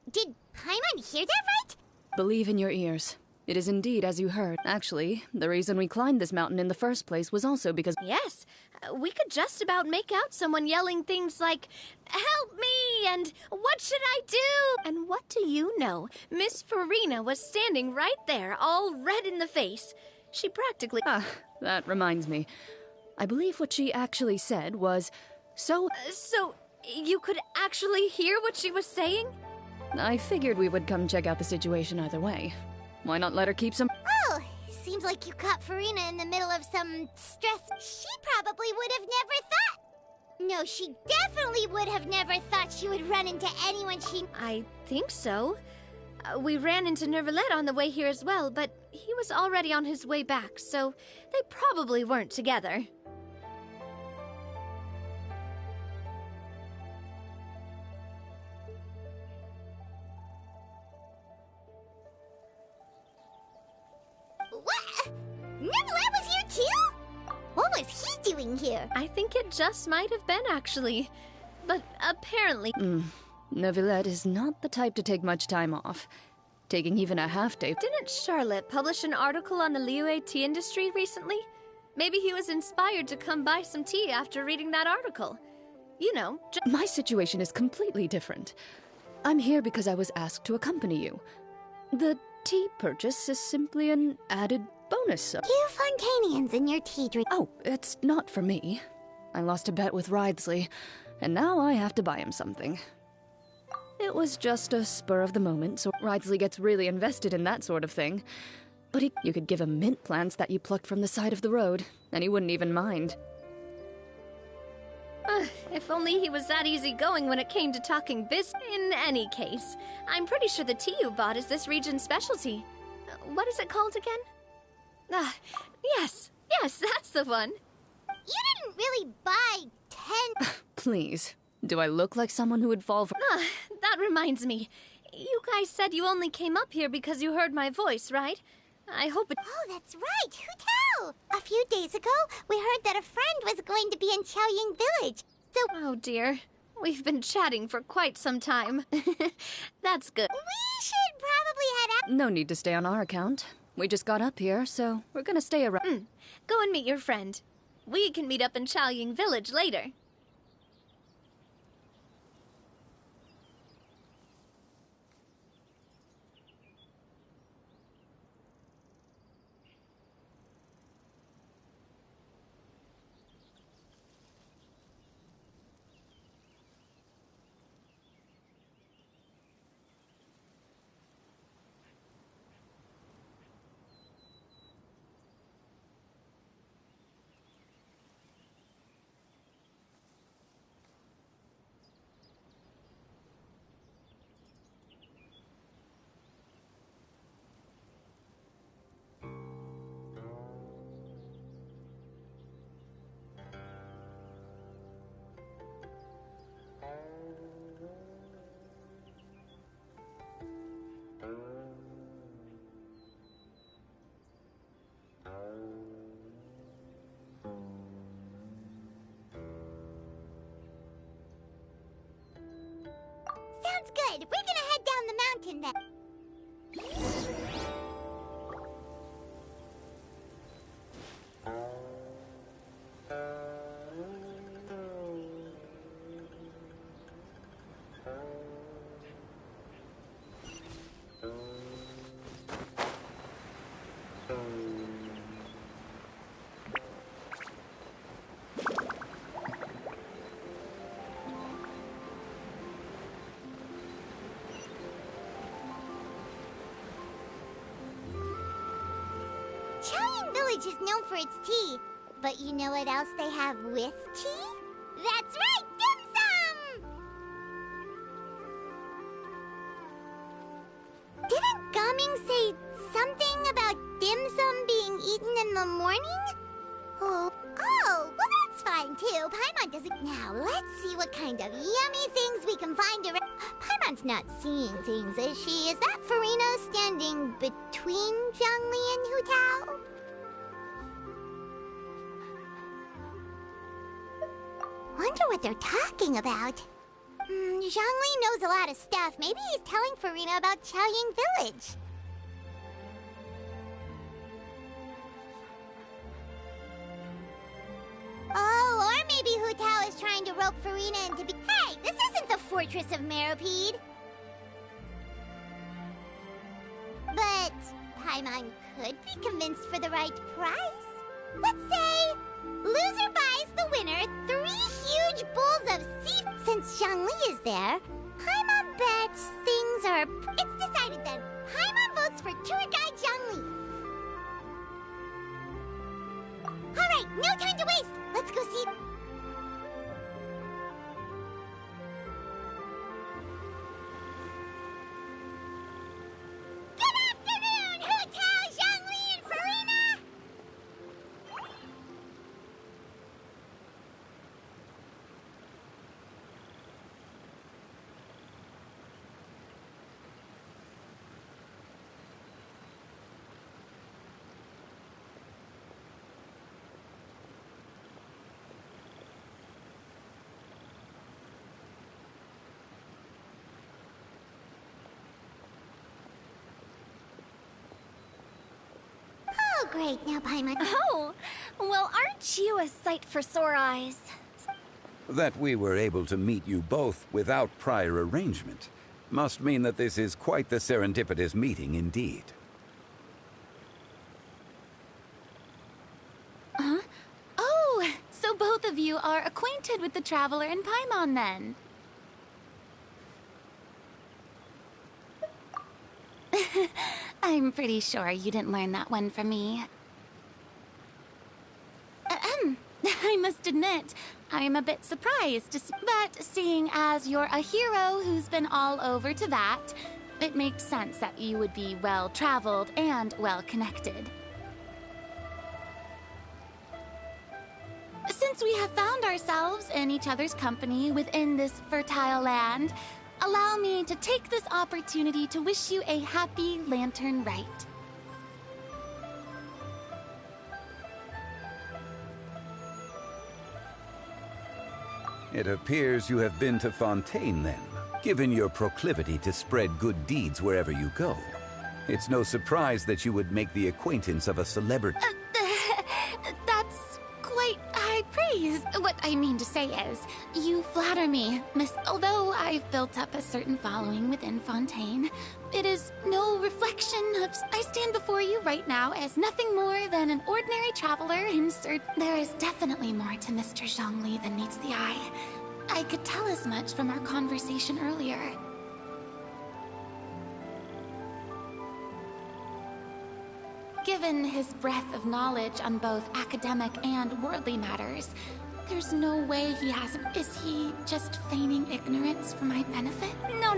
Did Paimon hear that right? Believe in your ears. It is indeed as you heard. Actually, the reason we climbed this mountain in the first place was also because... Yes, we could just about make out someone yelling things like, "Help me!" and "What should I do?" And what do you know? Miss Farina was standing right there, all red in the face. She practically... that reminds me. I believe what she actually said was, So you could actually hear what she was saying? I figured we would come check out the situation either way. Why not let her keep some... Oh, seems like you caught Farina in the middle of some stress. She probably would have never thought... No, she definitely would have never thought she would run into anyone she... I think so. We ran into Nervalet on the way here as well, but he was already on his way back, so they probably weren't together. What? Nervalet was here too? What was he doing here? I think it just might have been, actually. But apparently... Nervalet is not the type to take much time off. Taking even a half-day... Didn't Charlotte publish an article on the Liyue tea industry recently? Maybe he was inspired to come buy some tea after reading that article. You know, My situation is completely different. I'm here because I was asked to accompany you. The tea purchase is simply an added bonus. You Fontanians and your tea drink. Oh, it's not for me. I lost a bet with Wriothesley, and now I have to buy him something. It was just a spur of the moment, so Wriothesley gets really invested in that sort of thing. But you could give him mint plants that you plucked from the side of the road, and he wouldn't even mind. If only he was that easygoing when it came to talking biz. In any case, I'm pretty sure the tea you bought is this region's specialty. What is it called again? Yes, that's the one. You didn't really buy 10... Please. Do I look like someone who would fall for... That reminds me. You guys said you only came up here because you heard my voice, right? I hope it... Oh, that's right. Who tell? A few days ago, we heard that a friend was going to be in Chaoying Village. So... Oh, dear. We've been chatting for quite some time. That's good. We should probably head out... No need to stay on our account. We just got up here, so we're gonna stay around. Go and meet your friend. We can meet up in Chaoying Village later. Sounds good. We're gonna head down the mountain then. Chaoying Village is known for its tea, but you know what else they have with tea? That's right, dim sum! Didn't Gaming say something about dim sum being eaten in the morning? Oh, well that's fine too. Paimon doesn't... Now, let's see what kind of yummy things we can find around... Paimon's not seeing things, is she? Is that Farina standing between Zhongli and Hu Tao? Wonder what they're talking about. Zhongli knows a lot of stuff. Maybe he's telling Farina about Chaoying Village. Oh, or maybe Hu Tao is trying to rope Farina into be... Hey, this isn't the Fortress of Meropide. But Paimon could be convinced for the right price. Let's say loser buys the winner 3 huge bowls of sea... Since Zhongli is there, Paimon bets things are... It's decided then. Paimon votes for tour guide Zhongli. Alright, no time to waste. Let's go see... Good afternoon, Hu Tao, Zhongli, and Farina! Oh, great. Now, Paimon... Oh, well, aren't you a sight for sore eyes? That we were able to meet you both without prior arrangement must mean that this is quite the serendipitous meeting indeed. Huh? Oh, so both of you are acquainted with the Traveler and Paimon, then? I'm pretty sure you didn't learn that one from me. I must admit, I am a bit surprised, but seeing as you're a hero who's been all over to that, it makes sense that you would be well-traveled and well-connected. Since we have found ourselves in each other's company within this fertile land, allow me to take this opportunity to wish you a happy Lantern Rite. It appears you have been to Fontaine, then, given your proclivity to spread good deeds wherever you go. It's no surprise that you would make the acquaintance of a celebrity. That's quite high praise. What I mean to say is, you flatter me, Miss. Although I've built up a certain following within Fontaine, it is no reflection of... I stand before you right now as nothing more than an ordinary traveler in search... There is definitely more to Mr. Zhongli than meets the eye. I could tell as much from our conversation earlier. Given his breadth of knowledge on both academic and worldly matters, there's no way he hasn't... Is he just feigning ignorance for my benefit? No.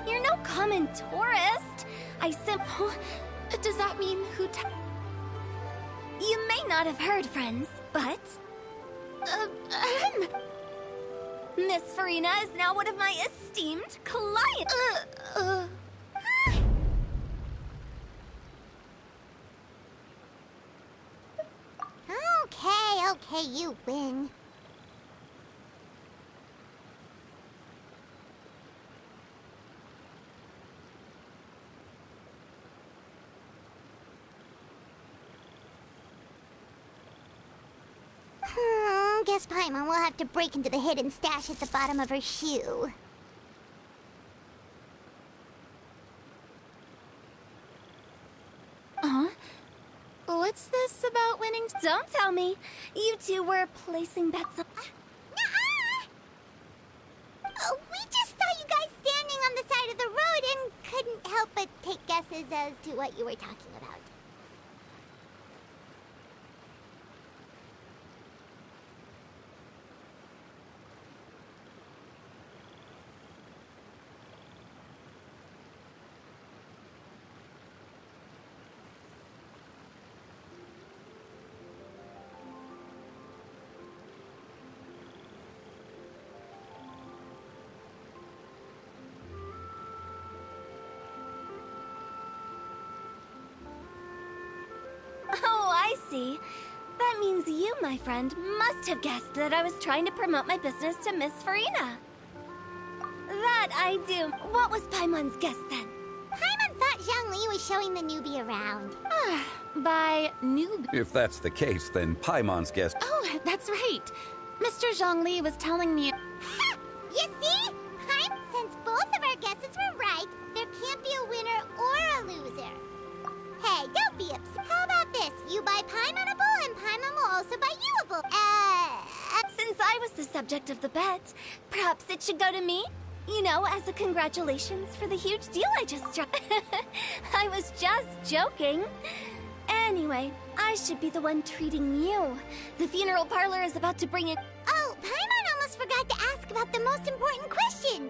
You're no common tourist. Does that mean You may not have heard, friends, but... Miss Farina is now one of my esteemed clients. Okay, you win. Guess Paimon will have to break into the hidden stash at the bottom of her shoe. What's this about winning? Don't tell me. You two were placing bets on... We just saw you guys standing on the side of the road and couldn't help but take guesses as to what you were talking about. I see. That means you, my friend, must have guessed that I was trying to promote my business to Miss Farina. That I do. What was Paimon's guess then? Paimon thought Zhongli was showing the newbie around. By newbie... If that's the case, then Paimon's guess... Oh, that's right. Mr. Zhongli was telling me... Ha! You see? Since both of our guesses were right, there can't be a winner or a loser. Hey, don't be upset. How about this? You buy Paimon a bowl, and Paimon will also buy you a bowl. Since I was the subject of the bet, perhaps it should go to me? You know, as a congratulations for the huge deal I just struck. I was just joking. Anyway, I should be the one treating you. The funeral parlor is about to bring in... Oh, Paimon almost forgot to ask about the most important question.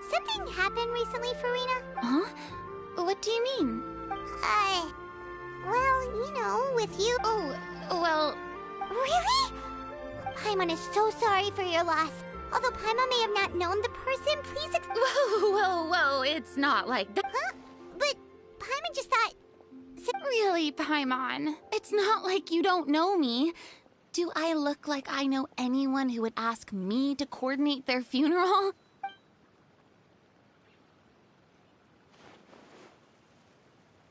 Something happened recently, Farina? Huh? What do you mean? Well, you know, with you... Oh, well... Really? Paimon is so sorry for your loss. Although Paimon may have not known the person, please Whoa, it's not like that. Huh? But Paimon just thought... Really, Paimon? It's not like you don't know me. Do I look like I know anyone who would ask me to coordinate their funeral?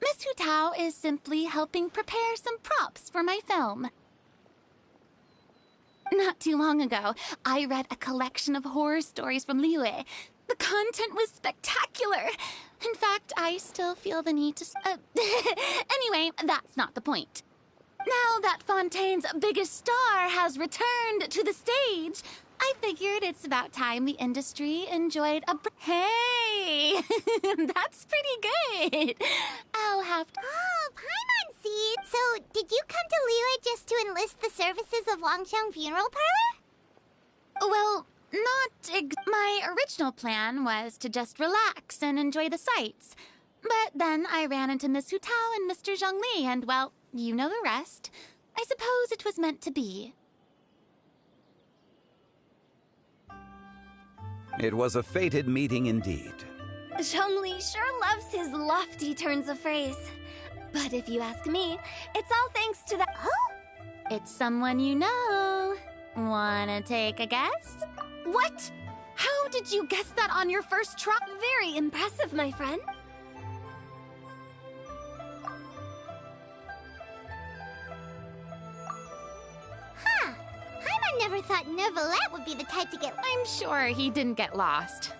Miss Hu Tao is simply helping prepare some props for my film. Not too long ago, I read a collection of horror stories from Liyue. The content was spectacular. In fact, I still feel the need to... Anyway, that's not the point. Now that Fontaine's biggest star has returned to the stage, I figured it's about time the industry enjoyed a Hey! That's pretty good. I'll have to... Oh, Paimon Seed! So, did you come to Liyue just to enlist the services of Longsheng Funeral Parlor? Well, my original plan was to just relax and enjoy the sights. But then I ran into Miss Hu Tao and Mr. Zhongli, and well, you know the rest. I suppose it was meant to be. It was a fated meeting indeed. Zhongli sure loves his lofty turns of phrase. But if you ask me, it's all thanks to the... Oh! It's someone you know. Wanna take a guess? What? How did you guess that on your first try? Very impressive, my friend. Huh. Paimon never thought Neuvillette would be the type to get... I'm sure he didn't get lost.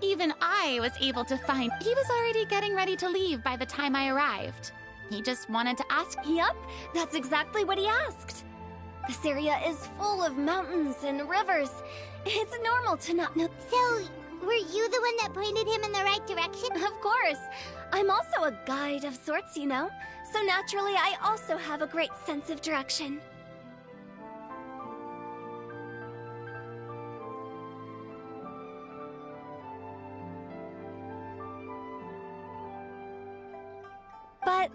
Even I was able to find... He was already getting ready to leave by the time I arrived. He just wanted to ask... Yup, that's exactly what he asked. This area is full of mountains and rivers. It's normal to not know... So, were you the one that pointed him in the right direction? Of course. I'm also a guide of sorts, you know. So naturally, I also have a great sense of direction. But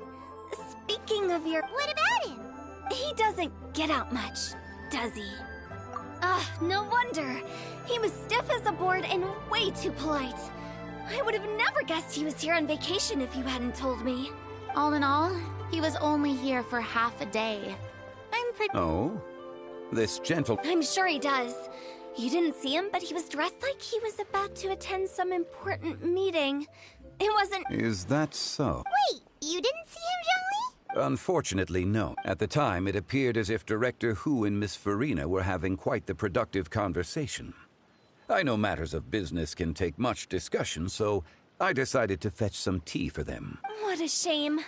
speaking of your... What about him? He doesn't get out much, does he? No wonder. He was stiff as a board and way too polite. I would have never guessed he was here on vacation if you hadn't told me. All in all, he was only here for half a day. I'm pretty... Oh? This gentle... I'm sure he does. You didn't see him, but he was dressed like he was about to attend some important meeting. It wasn't... Is that so? Wait, you didn't see him, Zhongli? Unfortunately, no. At the time, it appeared as if Director Hu and Miss Farina were having quite the productive conversation. I know matters of business can take much discussion, so I decided to fetch some tea for them. What a shame.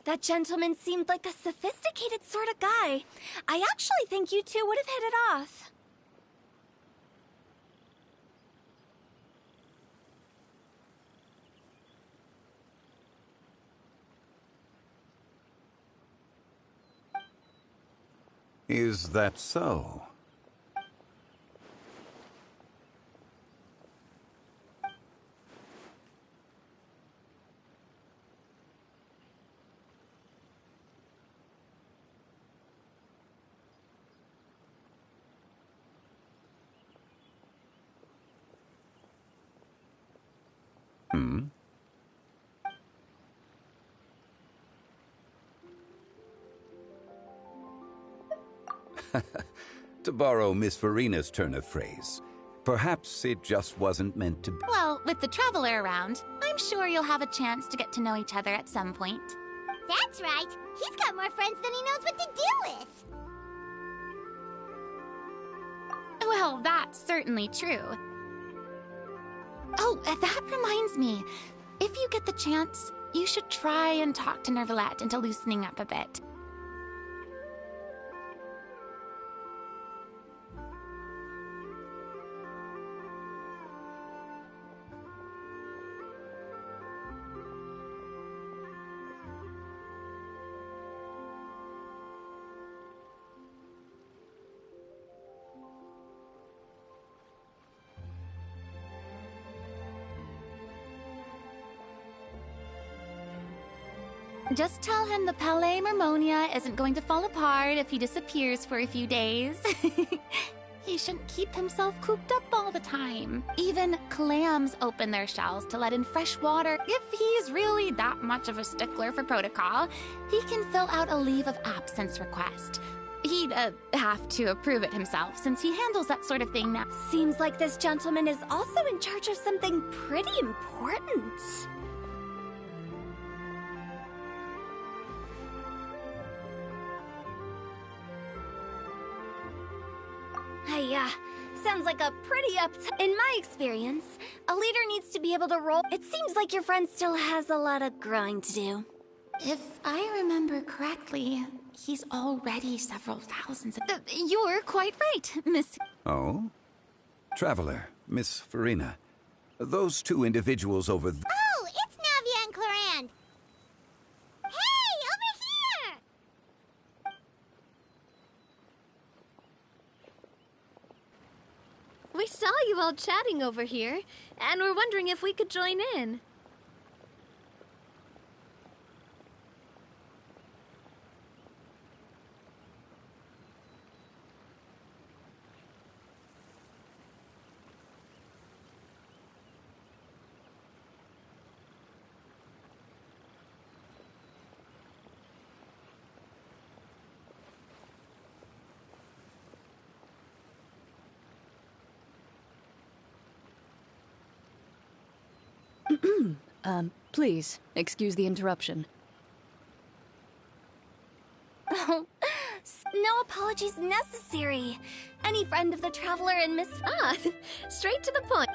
That gentleman seemed like a sophisticated sort of guy. I actually think you two would have hit it off. Is that so? To borrow Miss Farina's turn of phrase, perhaps it just wasn't meant to be. Well, with the Traveler around, I'm sure you'll have a chance to get to know each other at some point. That's right. He's got more friends than he knows what to do with. Well, that's certainly true. Oh, that reminds me. If you get the chance, you should try and talk to Neuvillette into loosening up a bit. Just tell him the Palais Mermonia isn't going to fall apart if he disappears for a few days. He shouldn't keep himself cooped up all the time. Even clams open their shells to let in fresh water. If he's really that much of a stickler for protocol, he can fill out a leave of absence request. He'd have to approve it himself, since he handles that sort of thing now. Seems like this gentleman is also in charge of something pretty important. Sounds like a pretty In my experience, a leader needs to be able to roll. It seems like your friend still has a lot of growing to do. If I remember correctly, he's already several thousands of... you're quite right, Miss... Oh? Traveler, Miss Farina. Those two individuals over there... Oh, it's Navia and Clorand. Hey, over here! We saw you all chatting over here, and we're wondering if we could join in. Please, excuse the interruption. Oh, no apologies necessary. Any friend of the Traveler and Miss... Ah, straight to the point.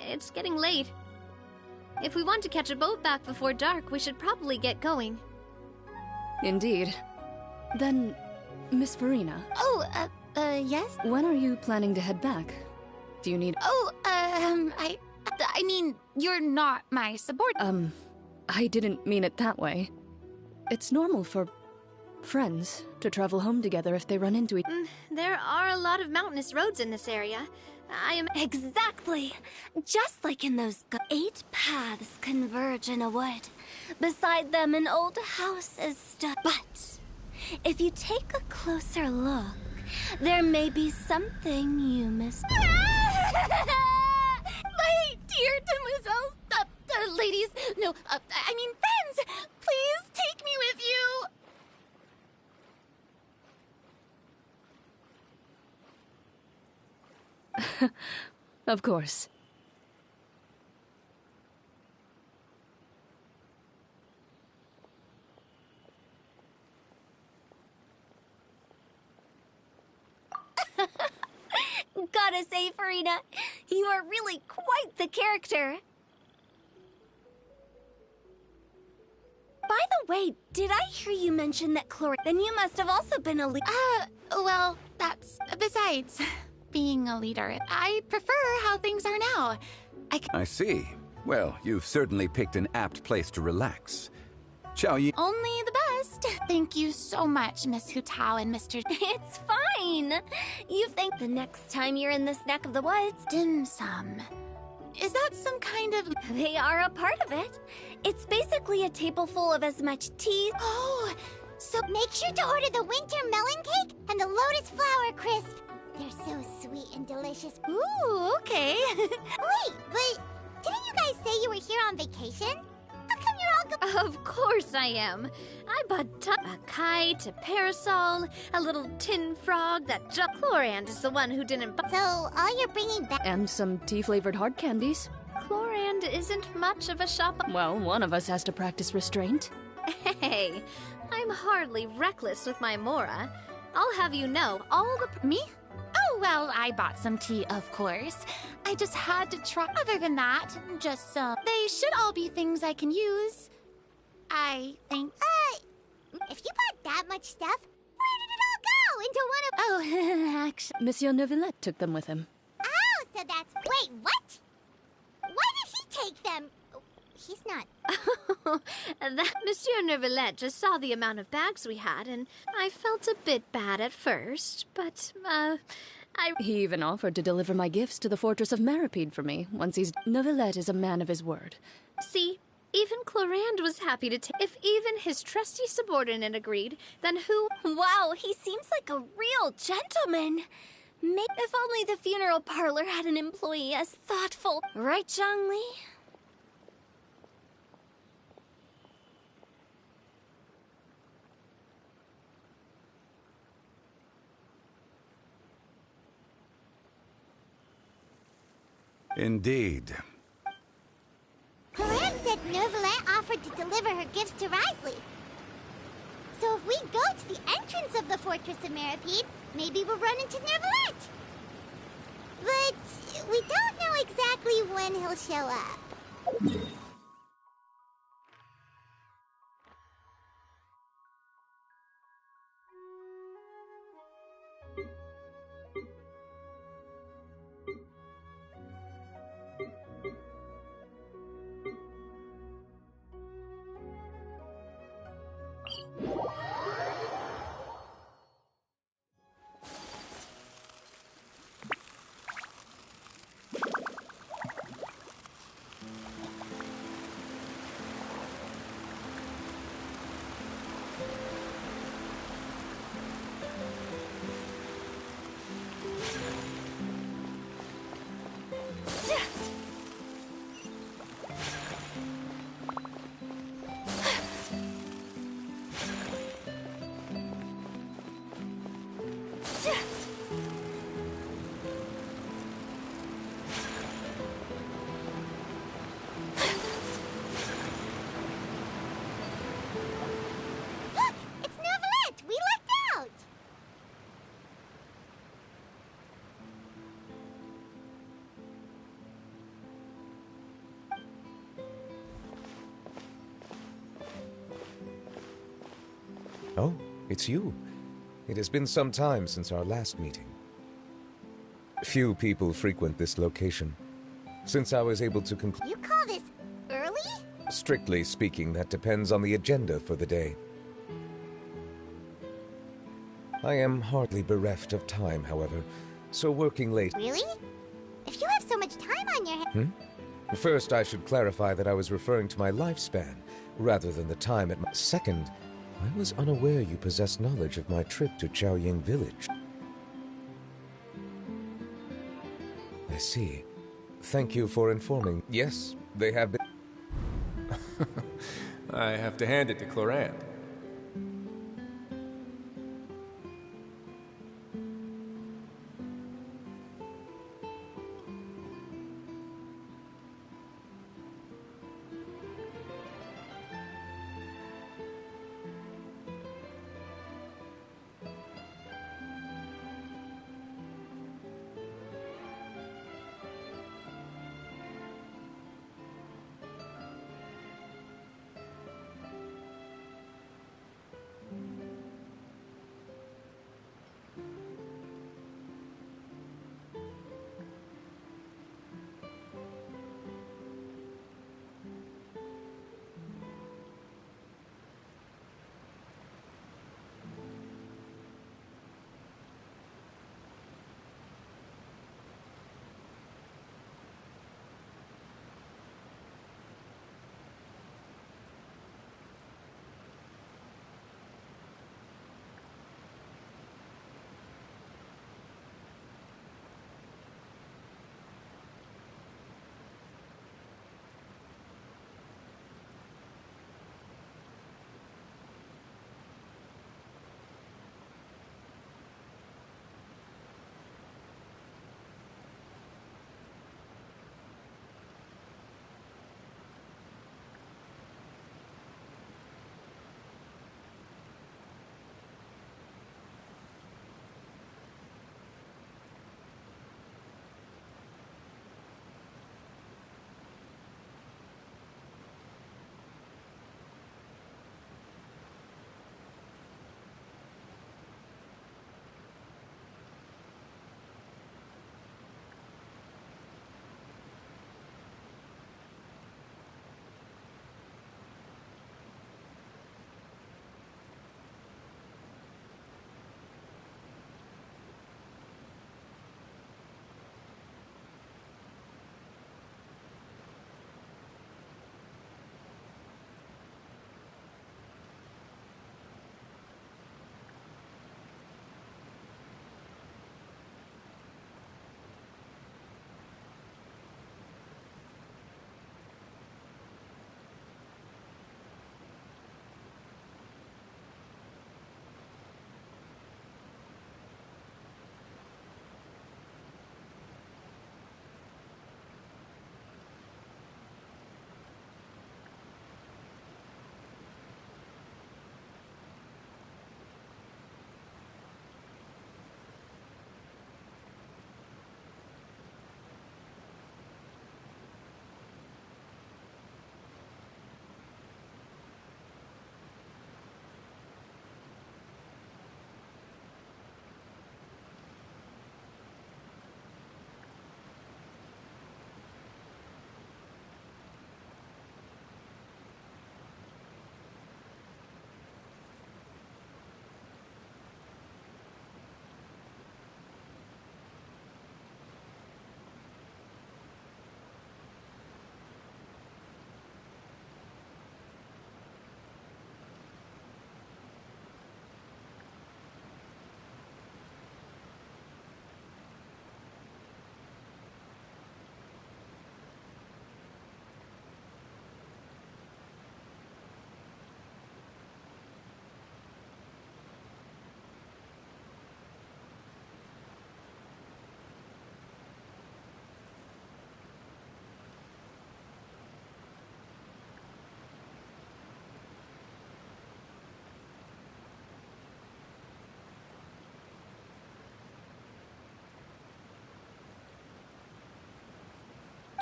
It's getting late. If we want to catch a boat back before dark, we should probably get going. Indeed. Then, Miss Farina. Oh, yes? When are you planning to head back? Do you need... Oh, I mean, you're not my subordinate. I didn't mean it that way. It's normal for friends to travel home together if they run into each... There are a lot of mountainous roads in this area. I am... Exactly! Just like in those 8 paths converge in a wood. Beside them an old house is stood. But if you take a closer look, there may be something you missed. My dear demoiselles, ladies, no, I mean friends, please take me with you. Of course. Gotta say, Farina, you are really quite the character. By the way, did I hear you mention that Then you must have also been a leader. Well, that's... Besides being a leader, I prefer how things are now. I see. Well, you've certainly picked an apt place to relax. Shall you... Only the best. Thank you so much, Miss Hutao and Mr. It's fine. You think the next time you're in this neck of the woods... Dim sum. Is that some kind of... They are a part of it. It's basically a table full of as much tea... Oh, so make sure to order the winter melon cake and the lotus flower crisp. They're so sweet and delicious. Ooh, okay. Wait, but didn't you guys say you were here on vacation? How come you're all Of course I am. I bought a kite, a parasol, a little tin frog that Clorand is the one who didn't buy. So all you're bringing back... And some tea-flavored hard candies. Clorand isn't much of a shop... Well, one of us has to practice restraint. Hey, I'm hardly reckless with my Mora. I'll have you know, all the... Me? Oh, well, I bought some tea, of course. I just had to try. Other than that, just some. They should all be things I can use. I think. If you bought that much stuff, where did it all go? Into one of... Oh, actually... Monsieur Neuvillette took them with him. Oh, so that's... Wait, what? Why did he take them? He's not... That Monsieur Neuvillette just saw the amount of bags we had, and I felt a bit bad at first, but, He even offered to deliver my gifts to the fortress of Maripede for me, once he's... Neuvillette is a man of his word. See? Even Clorand was happy to take. If even his trusty subordinate agreed, then who? Wow, he seems like a real gentleman. If only the funeral parlor had an employee as thoughtful. Right, Zhongli? Indeed. Clorand said Neuvillette offered to deliver her gifts to Risley. So if we go to the entrance of the Fortress of Meripede, maybe we'll run into Neuvillette. But we don't know exactly when he'll show up. Oh, it's you. It has been some time since our last meeting. Few people frequent this location. Since I was able to conclude... You call this early? Strictly speaking, that depends on the agenda for the day. I am hardly bereft of time, however, so working late... Really? If you have so much time on your hands... First, I should clarify that I was referring to my lifespan, rather than the time at my... Second, I was unaware you possessed knowledge of my trip to Chaoying Village. I see. Thank you for informing. Yes, they have been... I have to hand it to Clorand.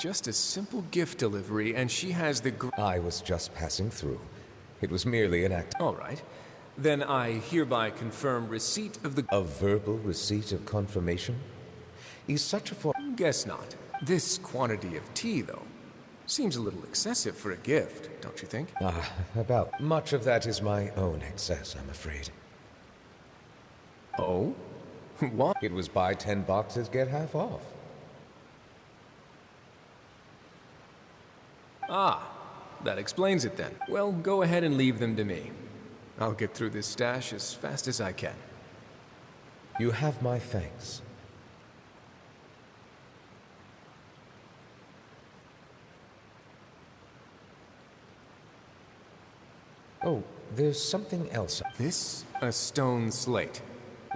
Just a simple gift delivery, and she has the I was just passing through. It was merely an act. All right. Then I hereby confirm receipt of the... A verbal receipt of confirmation? Is such a form... Guess not. This quantity of tea, though, seems a little excessive for a gift, don't you think? About. Much of that is my own excess, I'm afraid. Oh? What? It was buy 10 boxes, get half off. Ah, that explains it then. Well, go ahead and leave them to me. I'll get through this stash as fast as I can. You have my thanks. Oh, there's something else. This? A stone slate.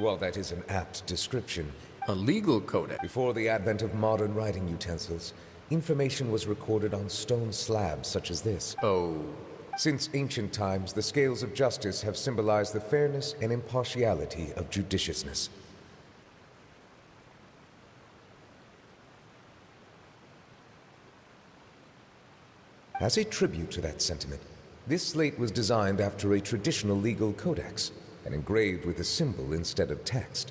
Well, that is an apt description. A legal codex. Before the advent of modern writing utensils, information was recorded on stone slabs such as this. Oh. Since ancient times, the scales of justice have symbolized the fairness and impartiality of judiciousness. As a tribute to that sentiment, this slate was designed after a traditional legal codex and engraved with a symbol instead of text.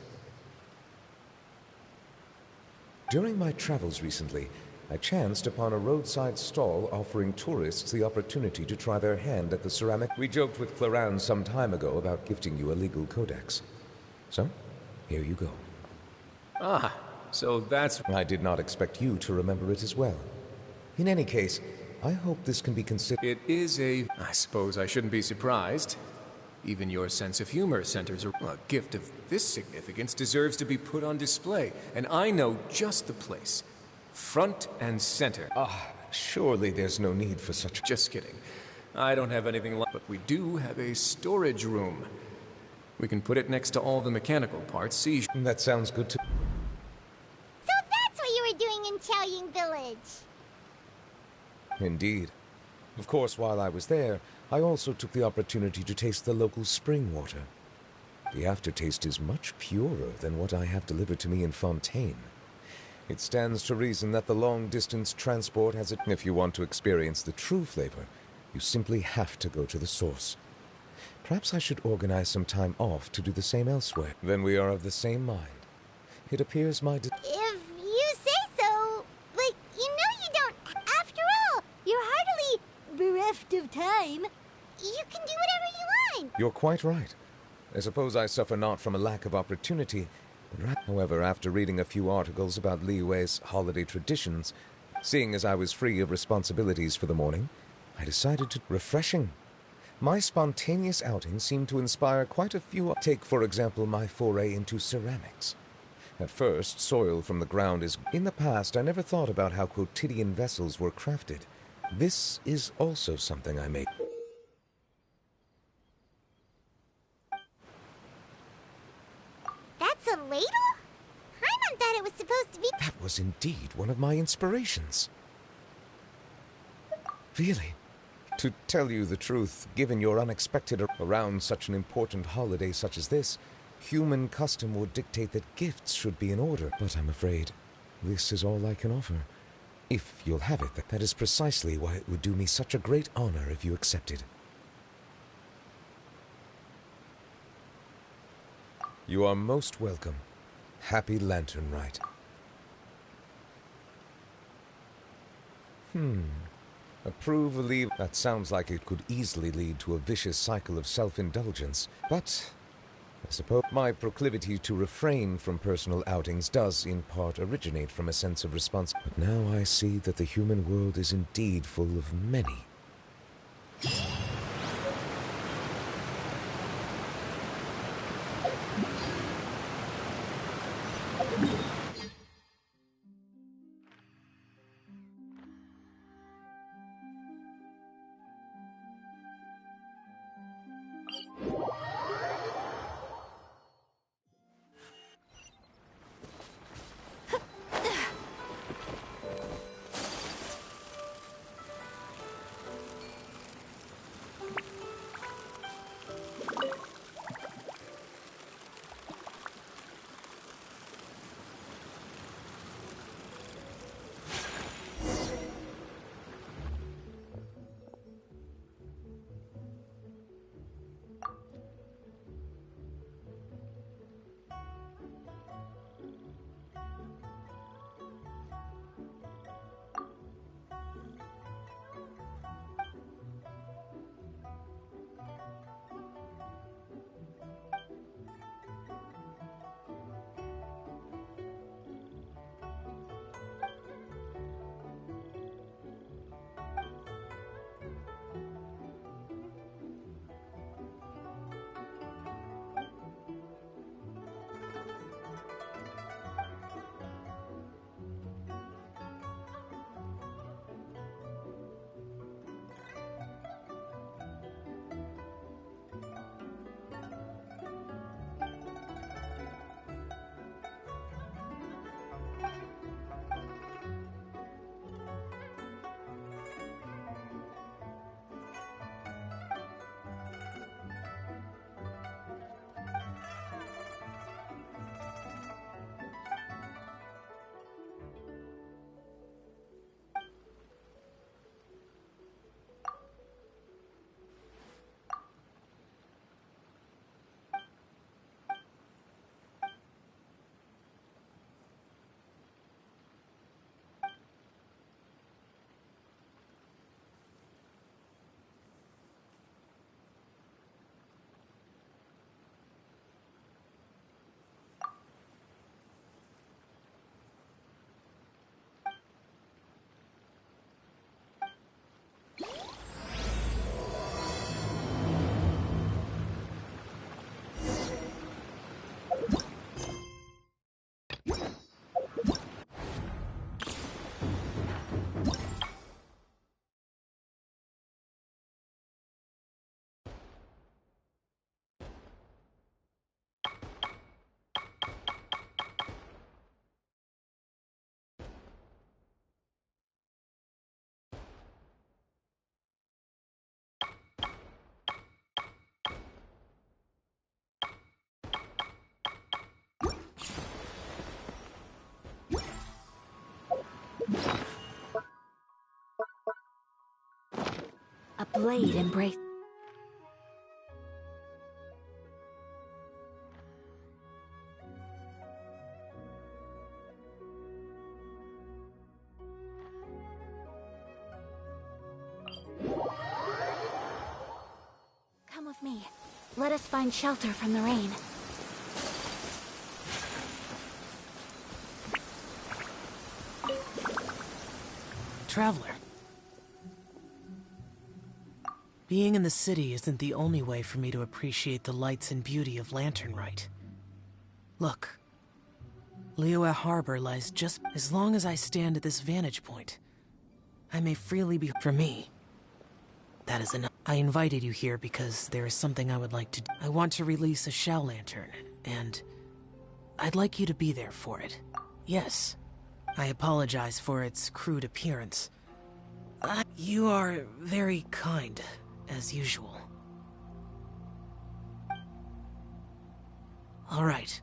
During my travels recently, I chanced upon a roadside stall offering tourists the opportunity to try their hand at the ceramic. We joked with Clarence some time ago about gifting you a legal codex. So, here you go. Ah, so that's... I did not expect you to remember it as well. In any case, I hope this can be considered... It is a... I suppose I shouldn't be surprised. Even your sense of humor centers a gift of this significance deserves to be put on display, and I know just the place. Front and center. Surely there's no need for such... Just kidding. I don't have anything like... But we do have a storage room. We can put it next to all the mechanical parts. See... That sounds good to... So that's what you were doing in Chaoying Village. Indeed. Of course, while I was there, I also took the opportunity to taste the local spring water. The aftertaste is much purer than what I have delivered to me in Fontaine. It stands to reason that the long-distance transport has it. If you want to experience the true flavor, you simply have to go to the source. Perhaps I should organize some time off to do the same elsewhere. Then we are of the same mind. It appears my... If you say so, but you know you don't... After all, you're heartily bereft of time. You can do whatever you want. You're quite right. I suppose I suffer not from a lack of opportunity. However, after reading a few articles about Liyue's holiday traditions, seeing as I was free of responsibilities for the morning, I decided to... Refreshing. My spontaneous outing seemed to inspire quite a few... Take, for example, my foray into ceramics. At first, soil from the ground is... In the past, I never thought about how quotidian vessels were crafted. This is also something I made. That's a ladle? Paimon thought it was supposed to be... That was indeed one of my inspirations. Really? To tell you the truth, given your unexpected around such an important holiday such as this, human custom would dictate that gifts should be in order. But I'm afraid this is all I can offer. If you'll have it, that is precisely why it would do me such a great honor if you accepted. You are most welcome. Happy Lantern Rite. Approve or leave? That sounds like it could easily lead to a vicious cycle of self-indulgence. But I suppose my proclivity to refrain from personal outings does in part originate from a sense of responsibility. But now I see that the human world is indeed full of many. A blade embrace. Come with me. Let us find shelter from the rain. Traveler. Being in the city isn't the only way for me to appreciate the lights and beauty of Lantern Rite. Look. Liyue Harbor lies just as long as I stand at this vantage point. I may freely be for me. That is enough. I invited you here because there is something I would like to do. I want to release a shell lantern, and I'd like you to be there for it. Yes. I apologize for its crude appearance. You are very kind, as usual. All right.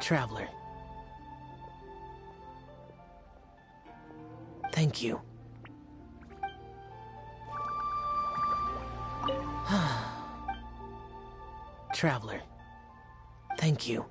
Traveler. Thank you. Traveler. Thank you.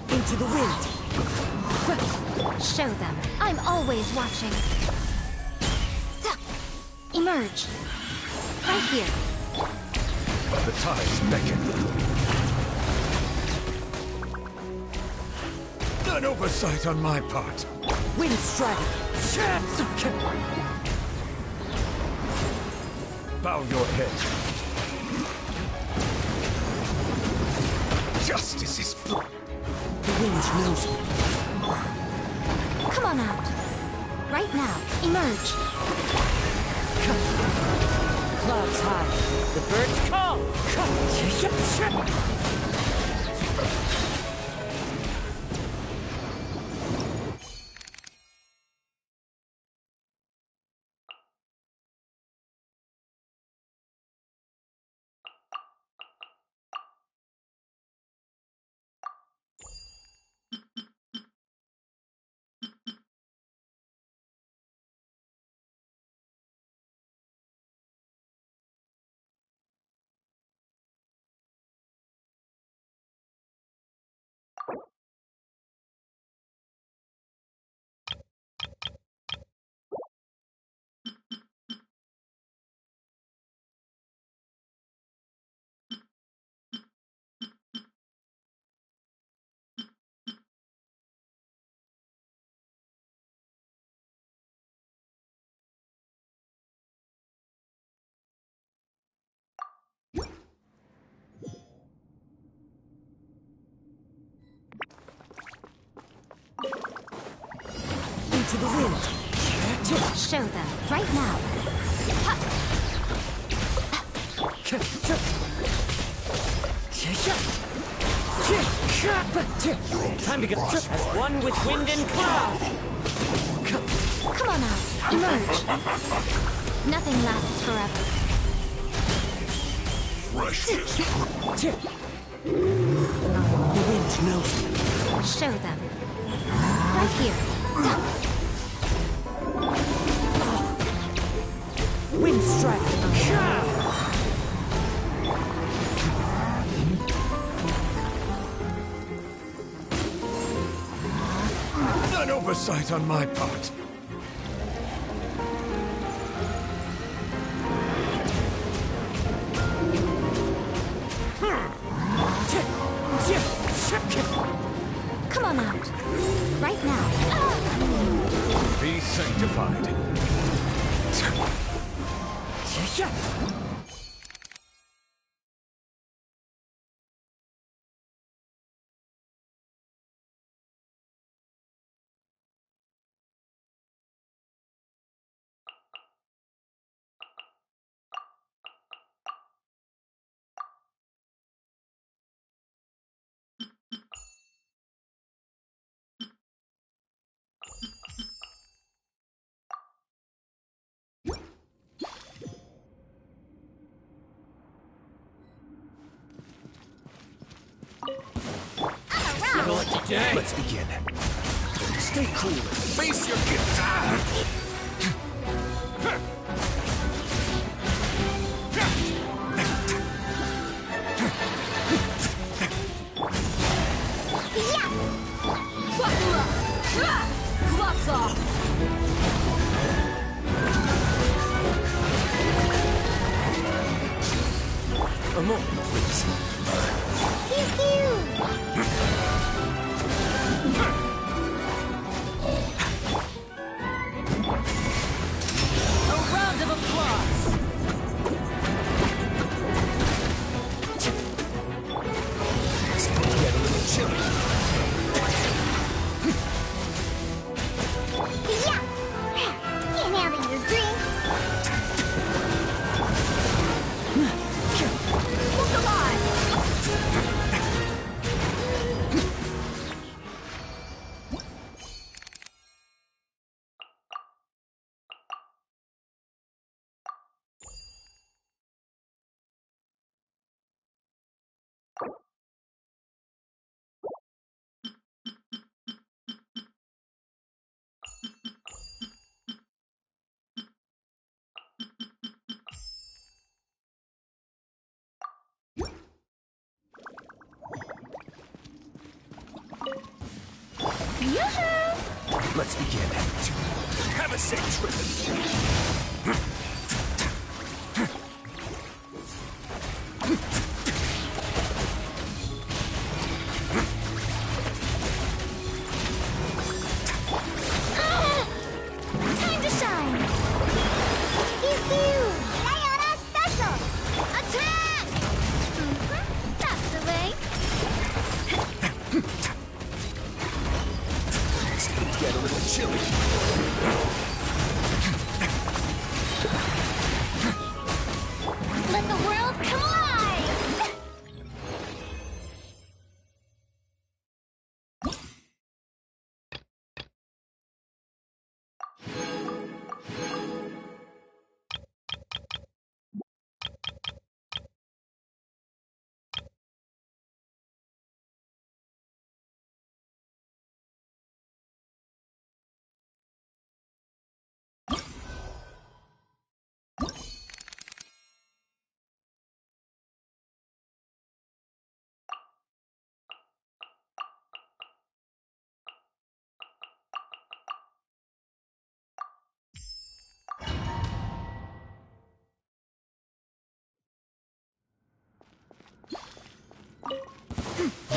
Into the wind. Show them. I'm always watching. Emerge. Right here. The tides beckon. An oversight on my part. Wind strike. Bow your head. Justice is blood. The wind knows me. Come on out. Right now. Emerge. Clouds high. The birds call. into the wind. Show them, right now. Time to go. As one with wind and cloud. Come on out, emerge. Nothing lasts forever. The wind knows me. Show them. Right here. Wind strike. An oversight on my part. Come on out. Right now. Be sanctified. Let's begin. Stay cool and face your gift. Gloves off! A moment, please. A round of applause! Get a little chilly. Can't handle your drink. Look alive! Let's begin. Have a safe trip. Time to shine. Pew pew. Diana special. Attack. That's the way. Get a little chilly. Let the world come alive.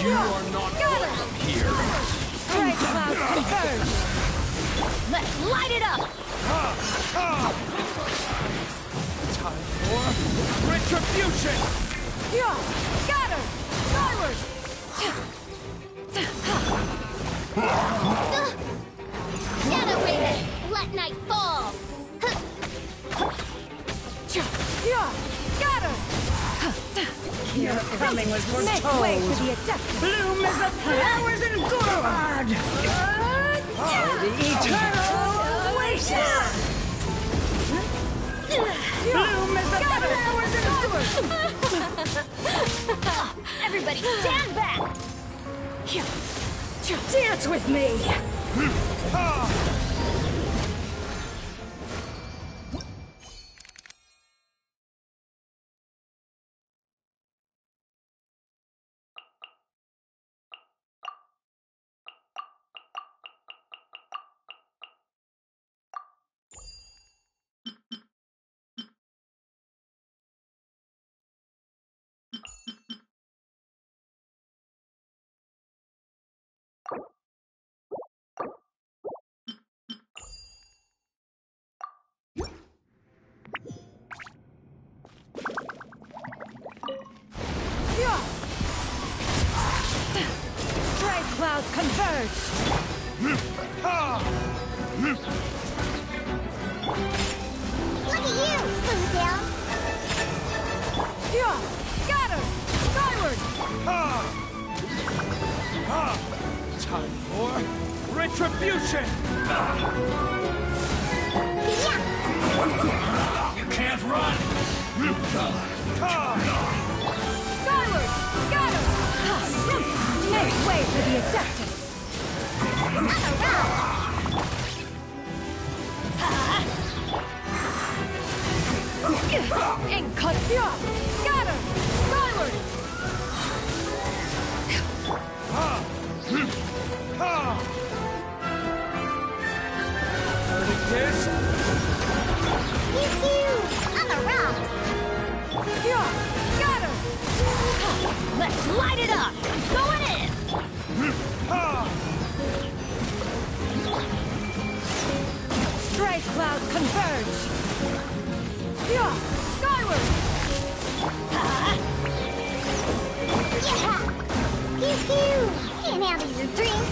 You are not welcome here. Great cloud converge! Let's light it up! Time for retribution! Yeah! Scatter! Skyward! Shadow Raven. Your coming was foretold. Make way for the Adeptus. Bloom as the flowers in Gurvad. The eternal oasis. Bloom as the flowers in Gurvad. Everybody stand back. Dance with me. Bright clouds converge. Look at you, Boomtown. Scatter! Skyward! Time for retribution! You can't run! Skyward! Scatter! Make way for the Adeptus! Incut! Scatter! Skyward! This? On the rocks! Scatter! Let's light it up! Going in! Stray clouds converge! Skyward! Pew pew! Can't handle your drink!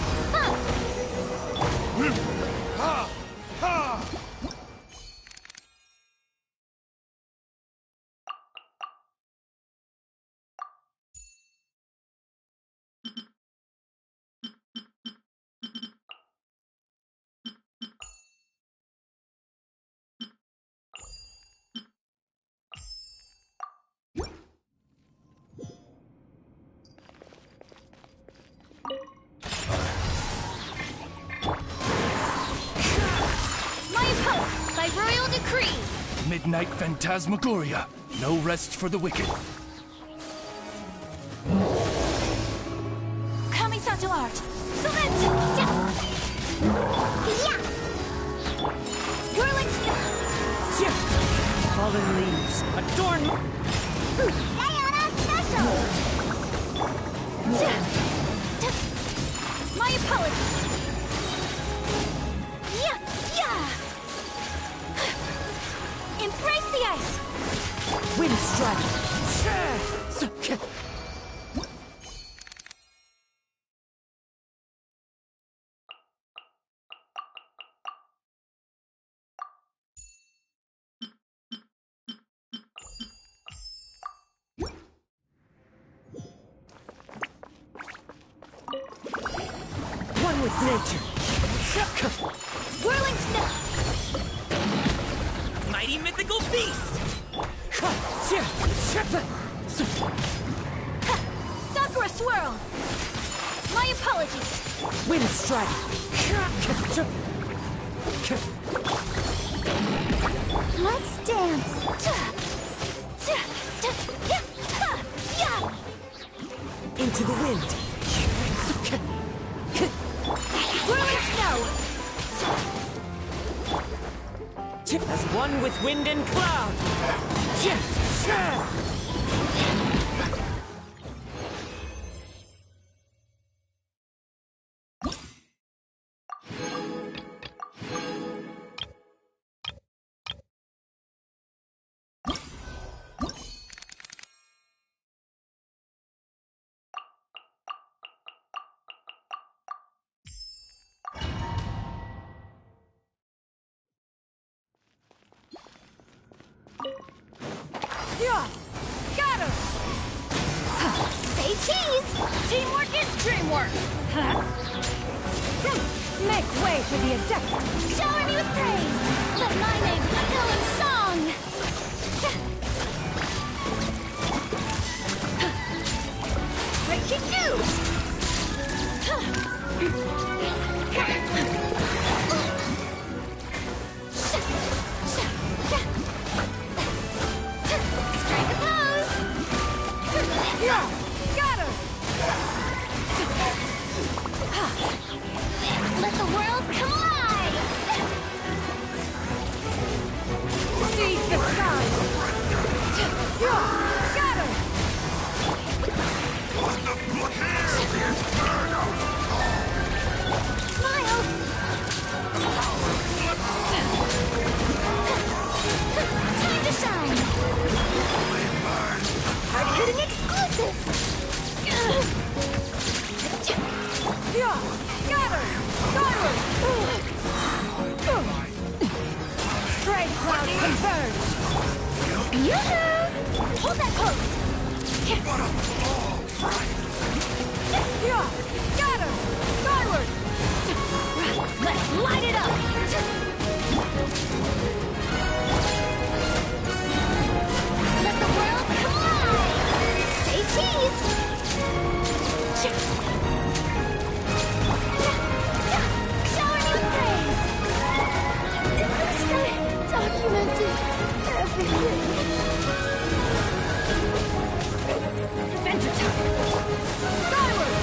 By royal decree! Midnight Phantasmagoria. No rest for the wicked. Kamisato art! Select! Whirling Fallen leaves, adorn Sayonara special! My apologies! Embrace the ice! Wind strike! One with nature! Whirling snap! mighty mythical beast! Sakura swirl! My apologies! Wind strike! Let's dance! Into the wind! Whirling snow! As one with wind and cloud! Scatter! Say cheese! Teamwork is dreamwork! Make way for the adept! Shower me with praise! Let my name echo in song! Breaking news! Strike a pose! Yeah! Got her! Let the world come alive! Seize the skies! Yeah! Got her! Smile! Time to shine! Hard-hitting exclusive! Yeah! Got her! Skyward! Stray clouds converge! Yoo-hoo! Hold that pose! Yeah! Got her! Skyward! Let's light it up! Let the world come alive! Say cheese! Shower me with praise! In the sky, documented everything. Adventure time! Skyward!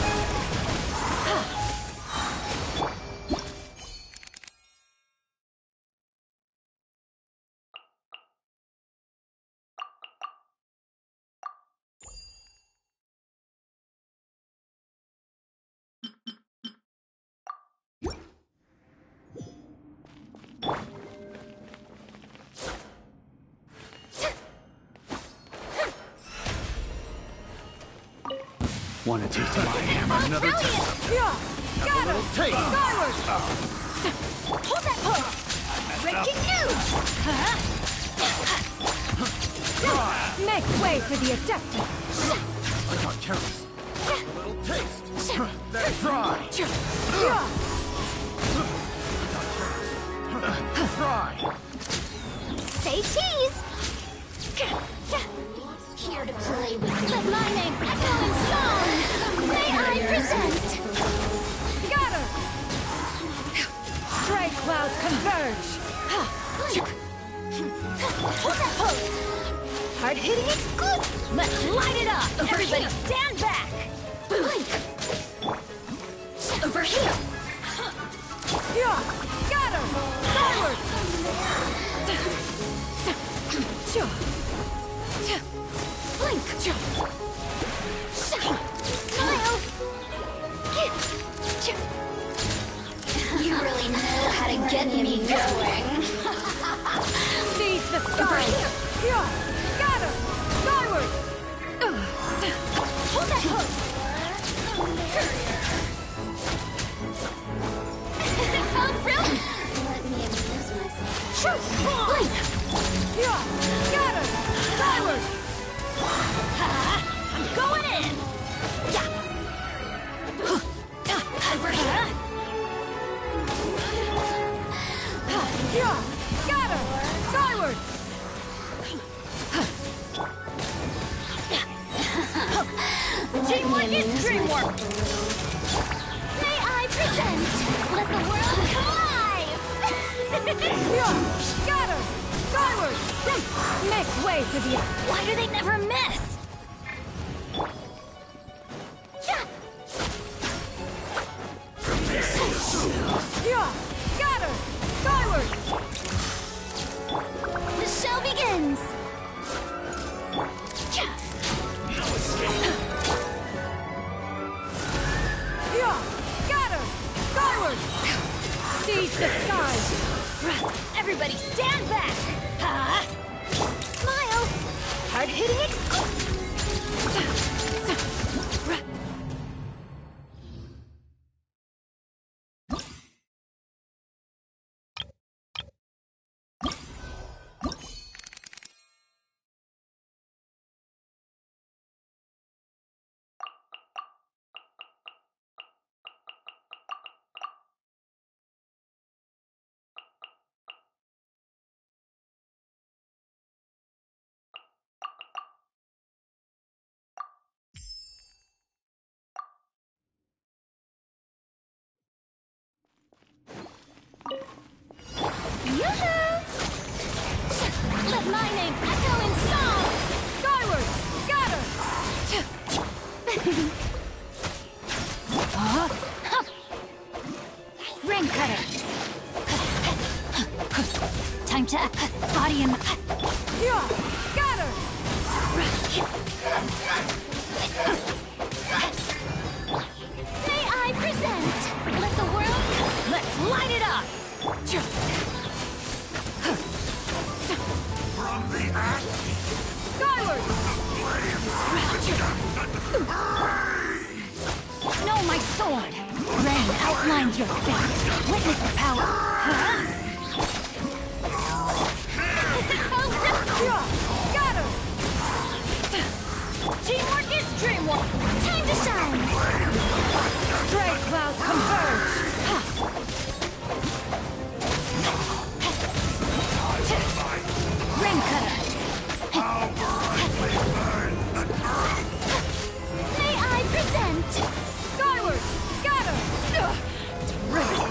Want a taste of my hammer another time? Yeah! Got her! Take! Skyward! Hold that pose! Breaking news! Make way for the adept! I got careless. A little taste. Then try. Yeah! Try. Say cheese! Here to play with. Let my name echo in song! May I present? Got her! Stray clouds converge! Hold that pose! Hard-hitting exclusive! Let's light it up! Everybody stand back! Blink! Over here! Yeah! Got her! Skyward! Blink! Smile! You really know how to get me going. Seize the sky! Yeah! Got her! Skyward! Hold that pose! How brilliant! Let me amuse myself. Shoot! Blink! Yeah! Got her! Skyward! I'm going in! Yeah! Over here! Yeah! Got her! Skyward! Teamwork is dreamwork! May I present? Let the world come alive! Yeah! Got her! Skyward! Make way for the... Why do they never miss? Yeah! Got her! Skyward! The show begins! Yeah! Got her! Skyward! Seize the skies! Everybody stand back! Smile! Hard-hitting Yoo-hoo! Let my name echo in song! Skyward! Scatter! Ring cutter. Time to body and Yeah! Scatter! May I present? Let the world... let's light it up! From the ash, Skyward! Know my sword! Rain outlines your fate. Witness the power. Scatter! Teamwork is dreamwork! Time to shine! Gray clouds converge! Ring cutter. May I present? Skyward! Scatter!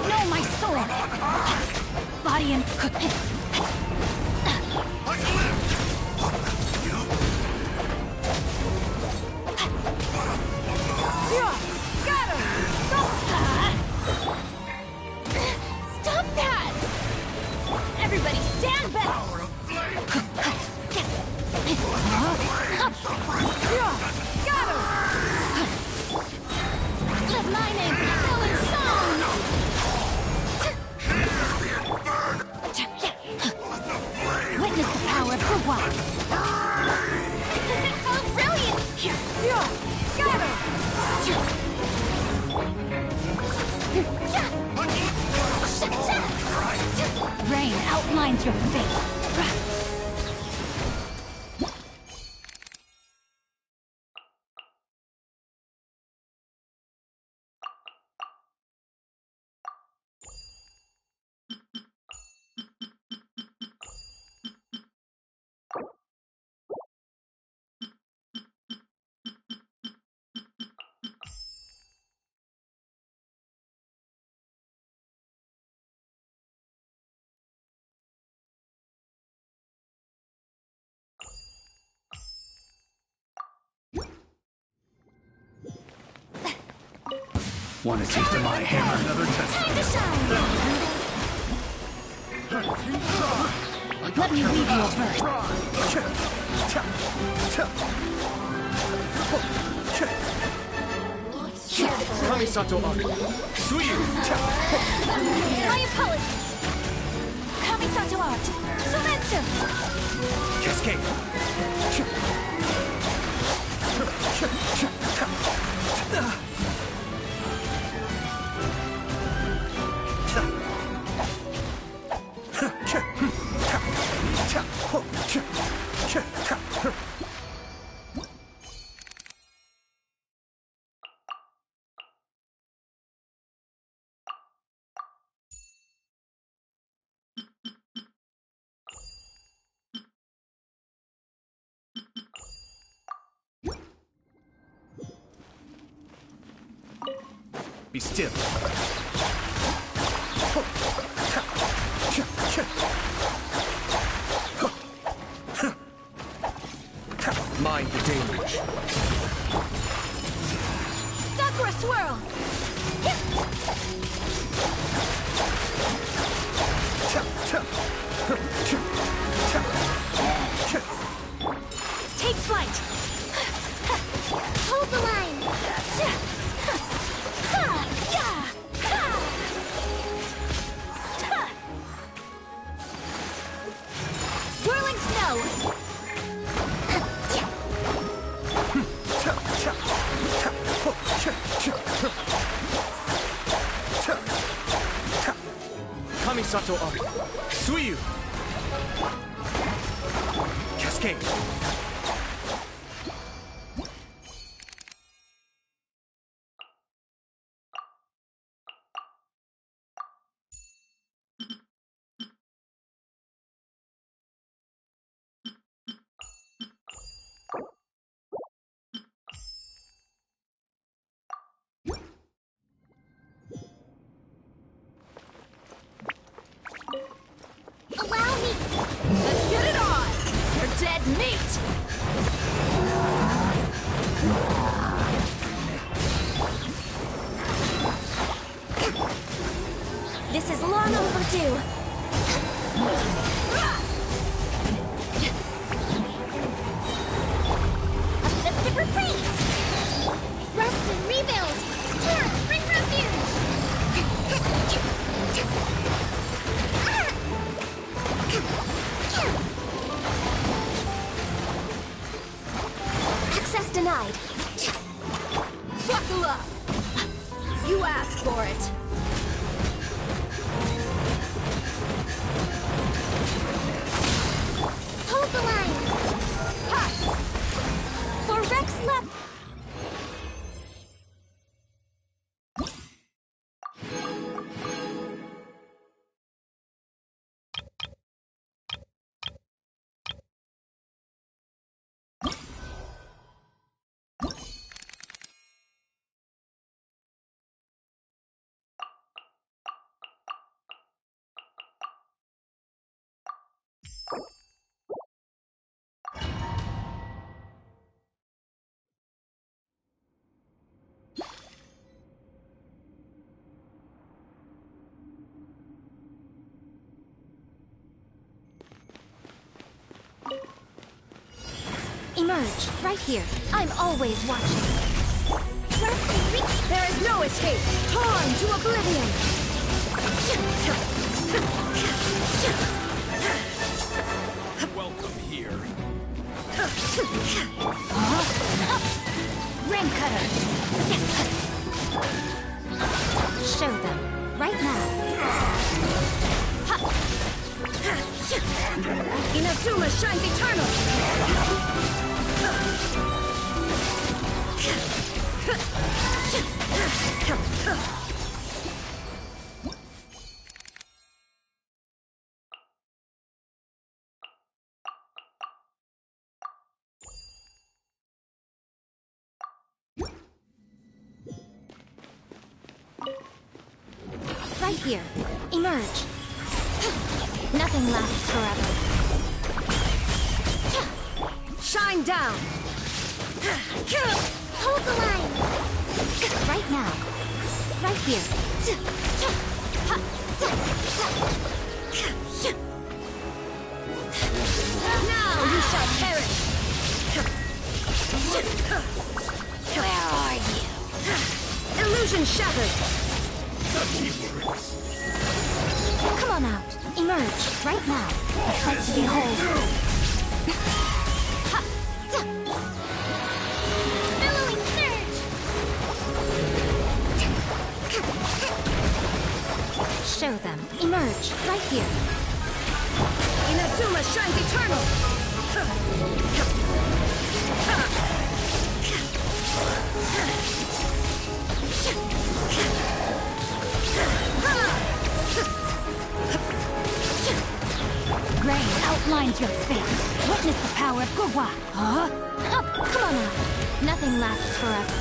Know my sword. Body and Scatter! Stop that! everybody stand back. Scatter! Let my name echo in song! Witness the power of the one. Oh, brilliant! Scatter! Rain outlines your fate. Want a taste of my hammer? Another test. Time to shine! Let me weave you a verse. Kamisato Art. Suyu. My apologies! Kamisato art! Sumetsu! Cascade! Be still. Mind the deluge. Sakura swirl! Take flight. Hold the line! Whirling snow. Kamisato Art. Suyu. Cascade. meat! This is long overdue. A festive reprise! Rest and rebuild! Terra, bring refuge! Access denied. Buckle up! You asked for it. Hold the line! Ha! For Rex left! Emerge, right here. I'm always watching. There is no escape! Torn to oblivion! Welcome here. Ring cutter! Show them, right now. Inazuma shines eternal! Right here. Emerge. Nothing lasts forever. Shine down! Hold the line! Right now. Right here. Now you shall perish! Where are you? Illusion shattered! Come on out. Emerge. Right now. A sight to behold. Billowing surge! Show them. Emerge. Right here. Inazuma shines eternal! Grain outlines your fate. Witness the power of Gugwa. Huh? Come on out. Nothing lasts forever.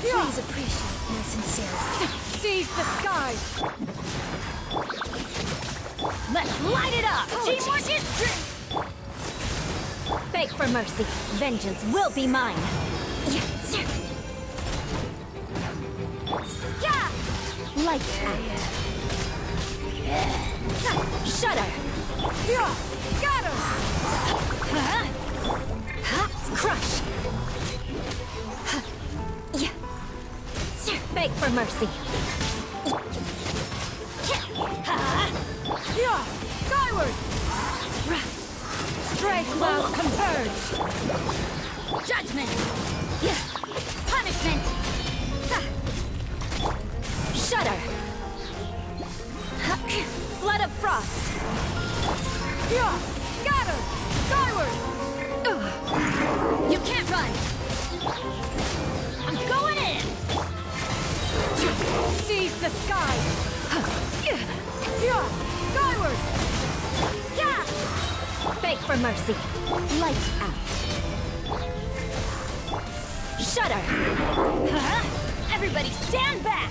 Please appreciate my sincerity. Seize the skies! Let's light it up! Teamwork is true! Beg for mercy. Vengeance will be mine. Light act. Shudder. Scatter! Crush. Beg for mercy. Skyward! Stray clouds converge! Judgment! Punishment! Shudder! Flood of frost! Scatter! Skyward! You can't run! I'm going in! Seize the skies! Skyward! Yeah! Beg for mercy. Lights out. Shudder! Huh? Everybody stand back!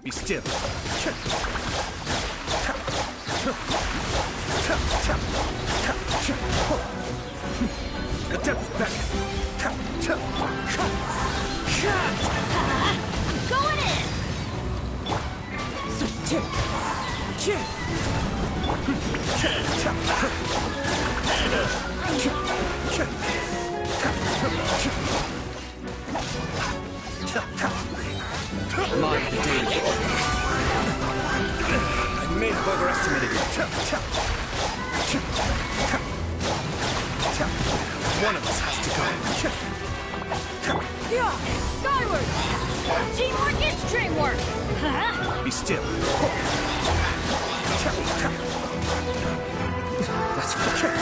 Be still. The depth's back. I'm going in! Mind the danger. I may have overestimated you. One of us has to go. Skyward! Teamwork is dreamwork! Huh? Be still. That's right.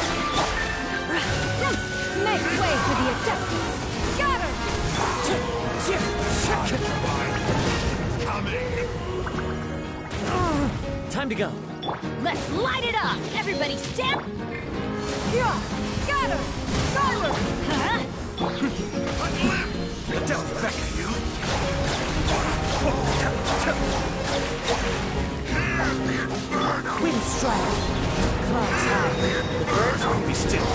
Make way for the Adeptus! Scatter! Time to go. Let's light it up! Everybody step! Scatter! Skyward! Huh? The devil's back at you. Wind strike! Clouds high. The birds will be still.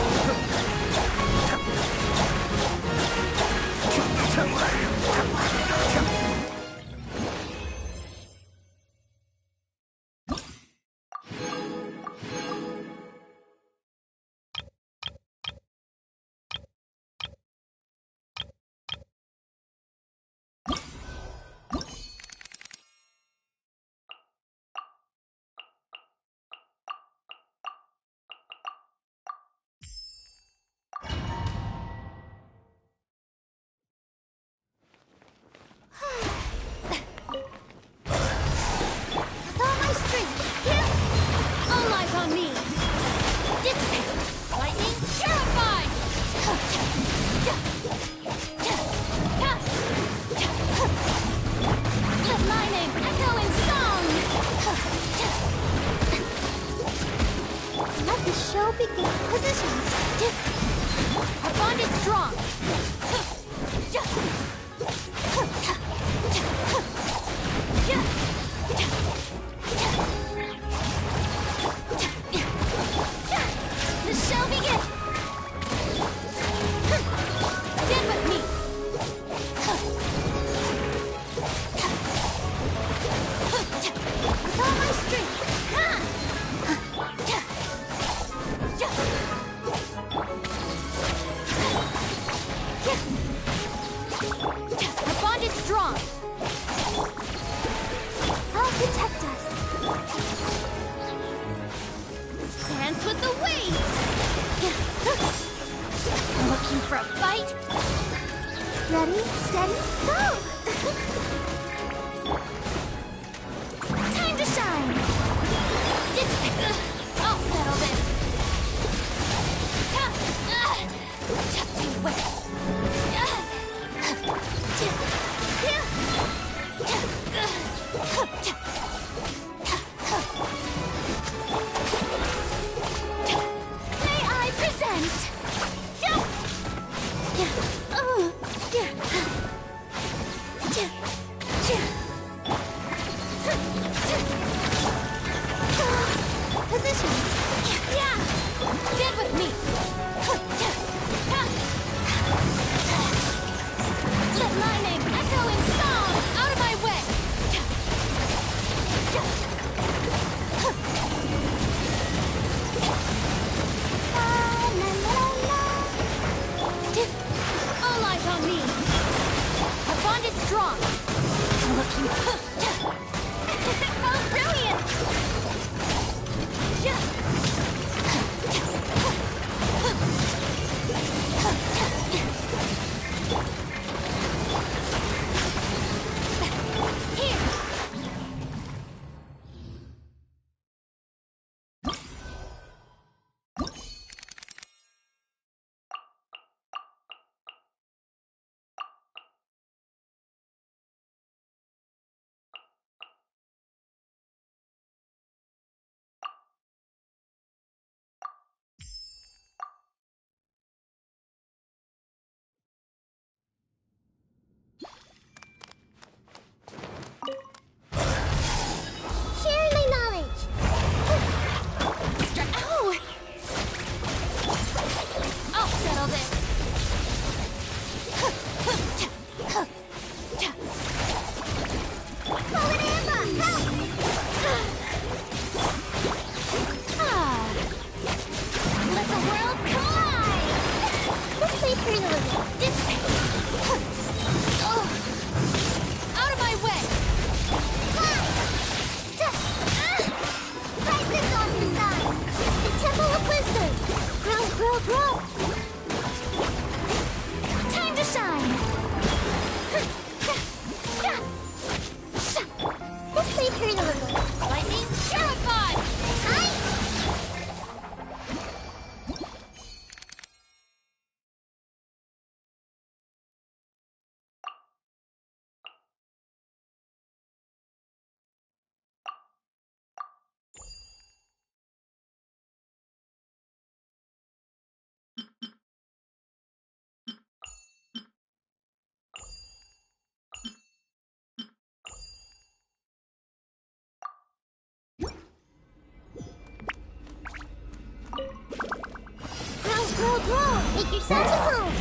yourselves a home.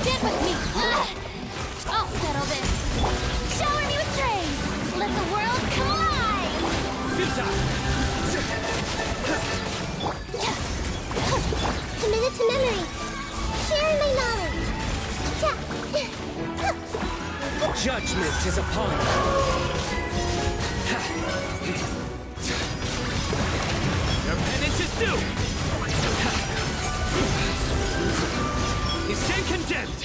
Get with me. I'll settle this. Shower me with praise. Let the world come alive. Committed to memory. Sharing my knowledge. Judgment is upon you. Your penance is due. You stand condemned.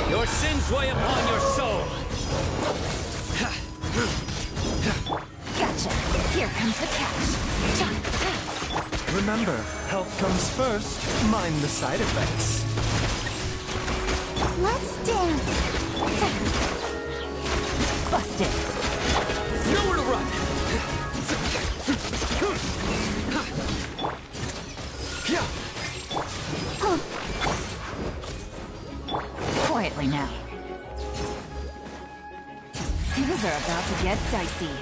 Your sins weigh upon your soul. Gotcha. Here comes the catch. Remember, health comes first. Mind the side effects. Let's dance. Busted. Nowhere to run. Quietly now. Things are about to get dicey.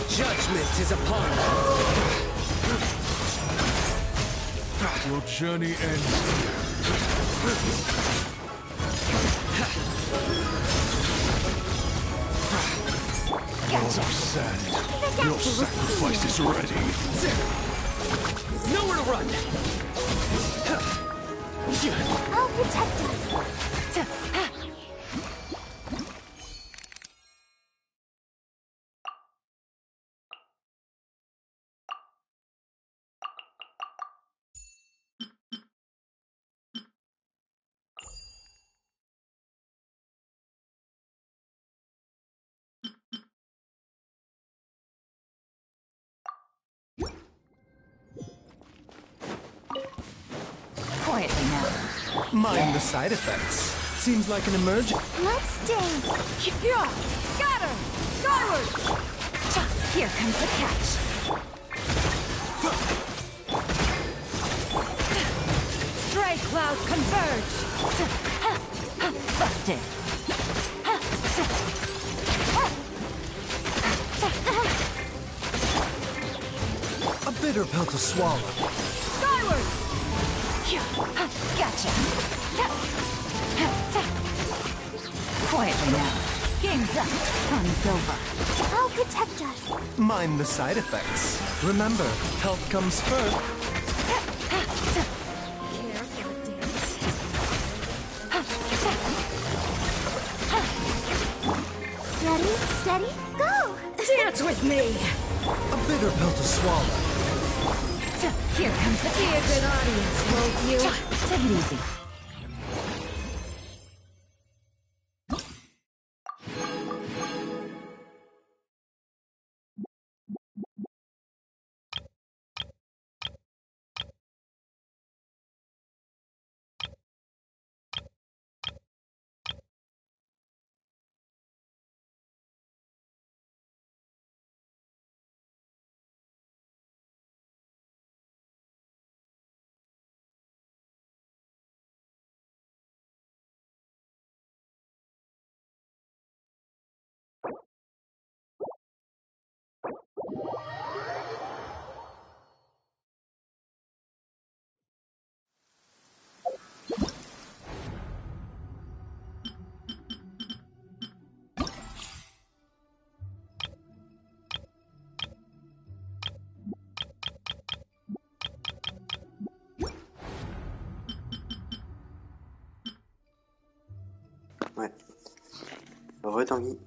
Judgment is upon you. Your journey ends here. Gotcha. Sad. Your sacrifice is ready. Nowhere to run. I'll protect us. Quietly now. Mind the side effects. Seems like an emergency. Let's dance. Scatter! Skyward! Here comes the catch. Stray clouds converge. Busted. A bitter pill to swallow. Skyward! Gotcha. Quietly now. Game's up. Fun's over. I'll protect us. Mind the side effects. Remember, health comes first. Ready, steady, go! Dance with me! A bitter pill to swallow. Here comes the be a good audience, won't you? Take it easy. Ouais. Re Tanguy.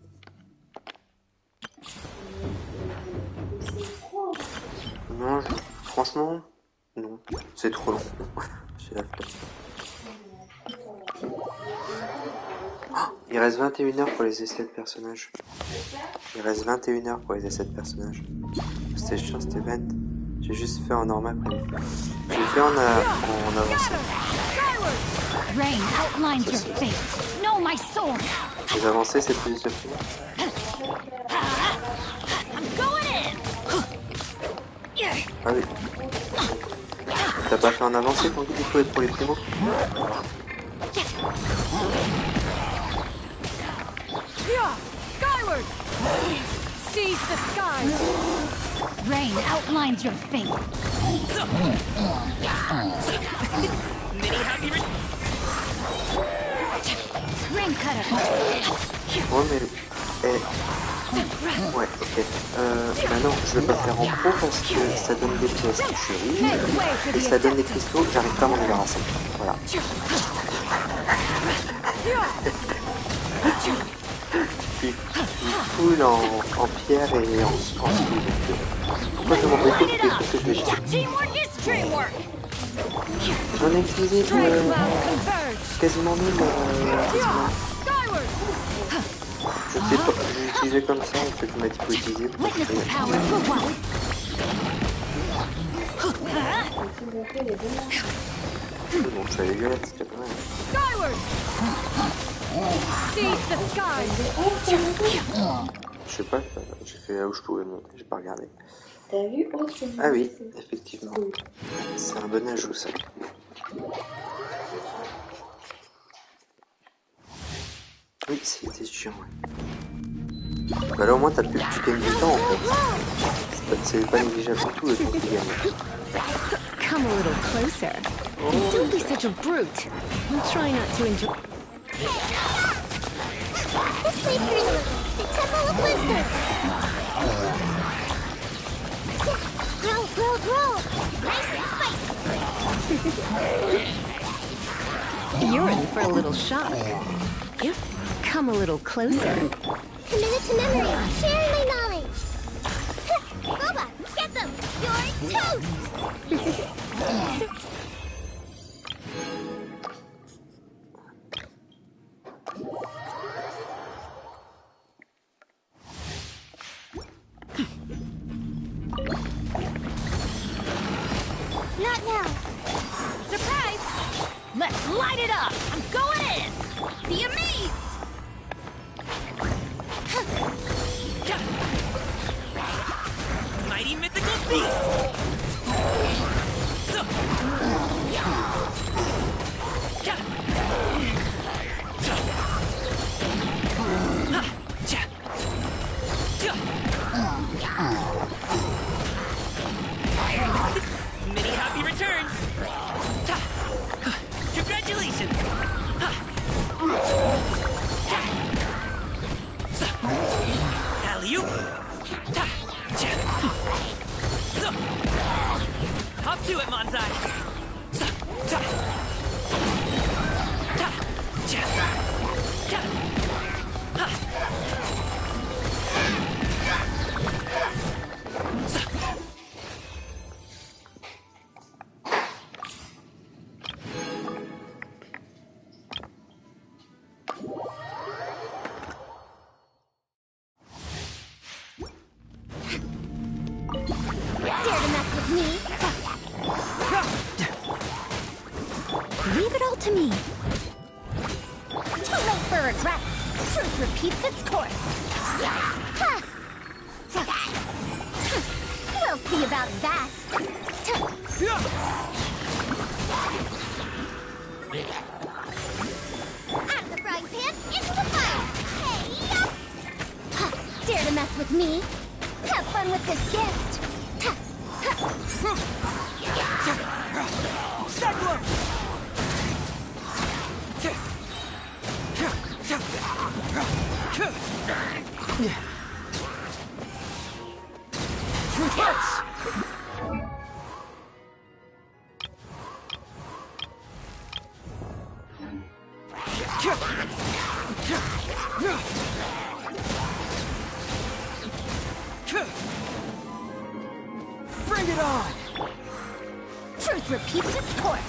Non, franchement, non. C'est trop long. J'ai la flemme. Oh, il reste 21 heures pour les essais de personnages. Il reste 21 heures pour les essais de personnages. C'était chiant cet event. J'ai juste fait en normal prévu. J'ai fait en avancé. Rain outlines your fate. Know my sword. Vous avancez, c'est plus difficile. I'm going in. Ah oui. T'as pas fait en avancée ton guide, il faut être pour les primos. Skyward. Seize the skies. Rain outlines your fate. Rain cutter. Ouais, mais... Ouais, ok. Bah non, je vais pas faire en pro parce que ça donne des pièces chéries et ça donne des cristaux, j'arrive pas à m'en débarrasser. Voilà. Puis full en pierre et en style. Pourquoi je m'en fais tout parce que je vais jeter. J'en ai utilisé quasiment 1000. Je sais pas, j'ai utilisé comme ça, en fait, il m'a dit qu'il faut utiliser. Bon, ça allait violette, c'était pas mal. Je sais pas, j'ai fait là où je pouvais monter, j'ai pas regardé. T'as vu? Oh, ah oui, effectivement. C'est un bon ajout, ça. Oui, c'était chiant, ouais. Bah là au moins tu gagnes du temps en fait. C'est pas négligeable du tout le temps que tu gagnes. Come a little closer. Don't be such a brute. I'll try not to enjoy. This way, Green. The Temple of Wisdom. Roll, roll, roll. Nice and spicy. You're in for a little shock. Yep. Come a little closer. Committed to memory. Sharing my knowledge. Boba, get them. You're toast. Not now. Surprise! Let's light it up. I'm going in. Be amazed. Mighty mythical beast! Many happy returns! Congratulations! Alley-oop! Hop to it, Manzai! Dare to mess with me? Leave it all to me. Too late for regrets. Truth repeats its course. We'll see about that. Out of the frying pan, into the fire. Hey, yup. Dare to mess with me? Have fun with this gift. Cyclone! Truth hurts! Bring it on! Truth repeats its course.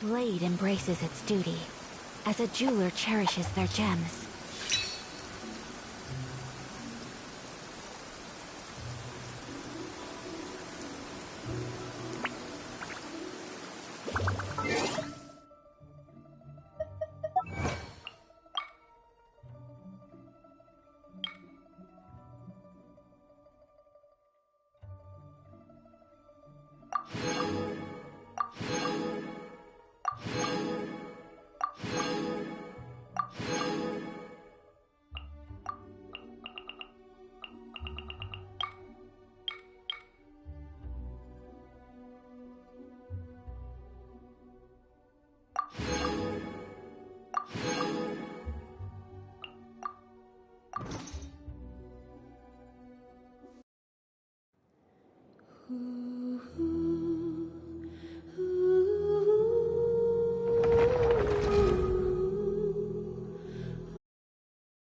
blade embraces its duty, as a jeweler cherishes their gems.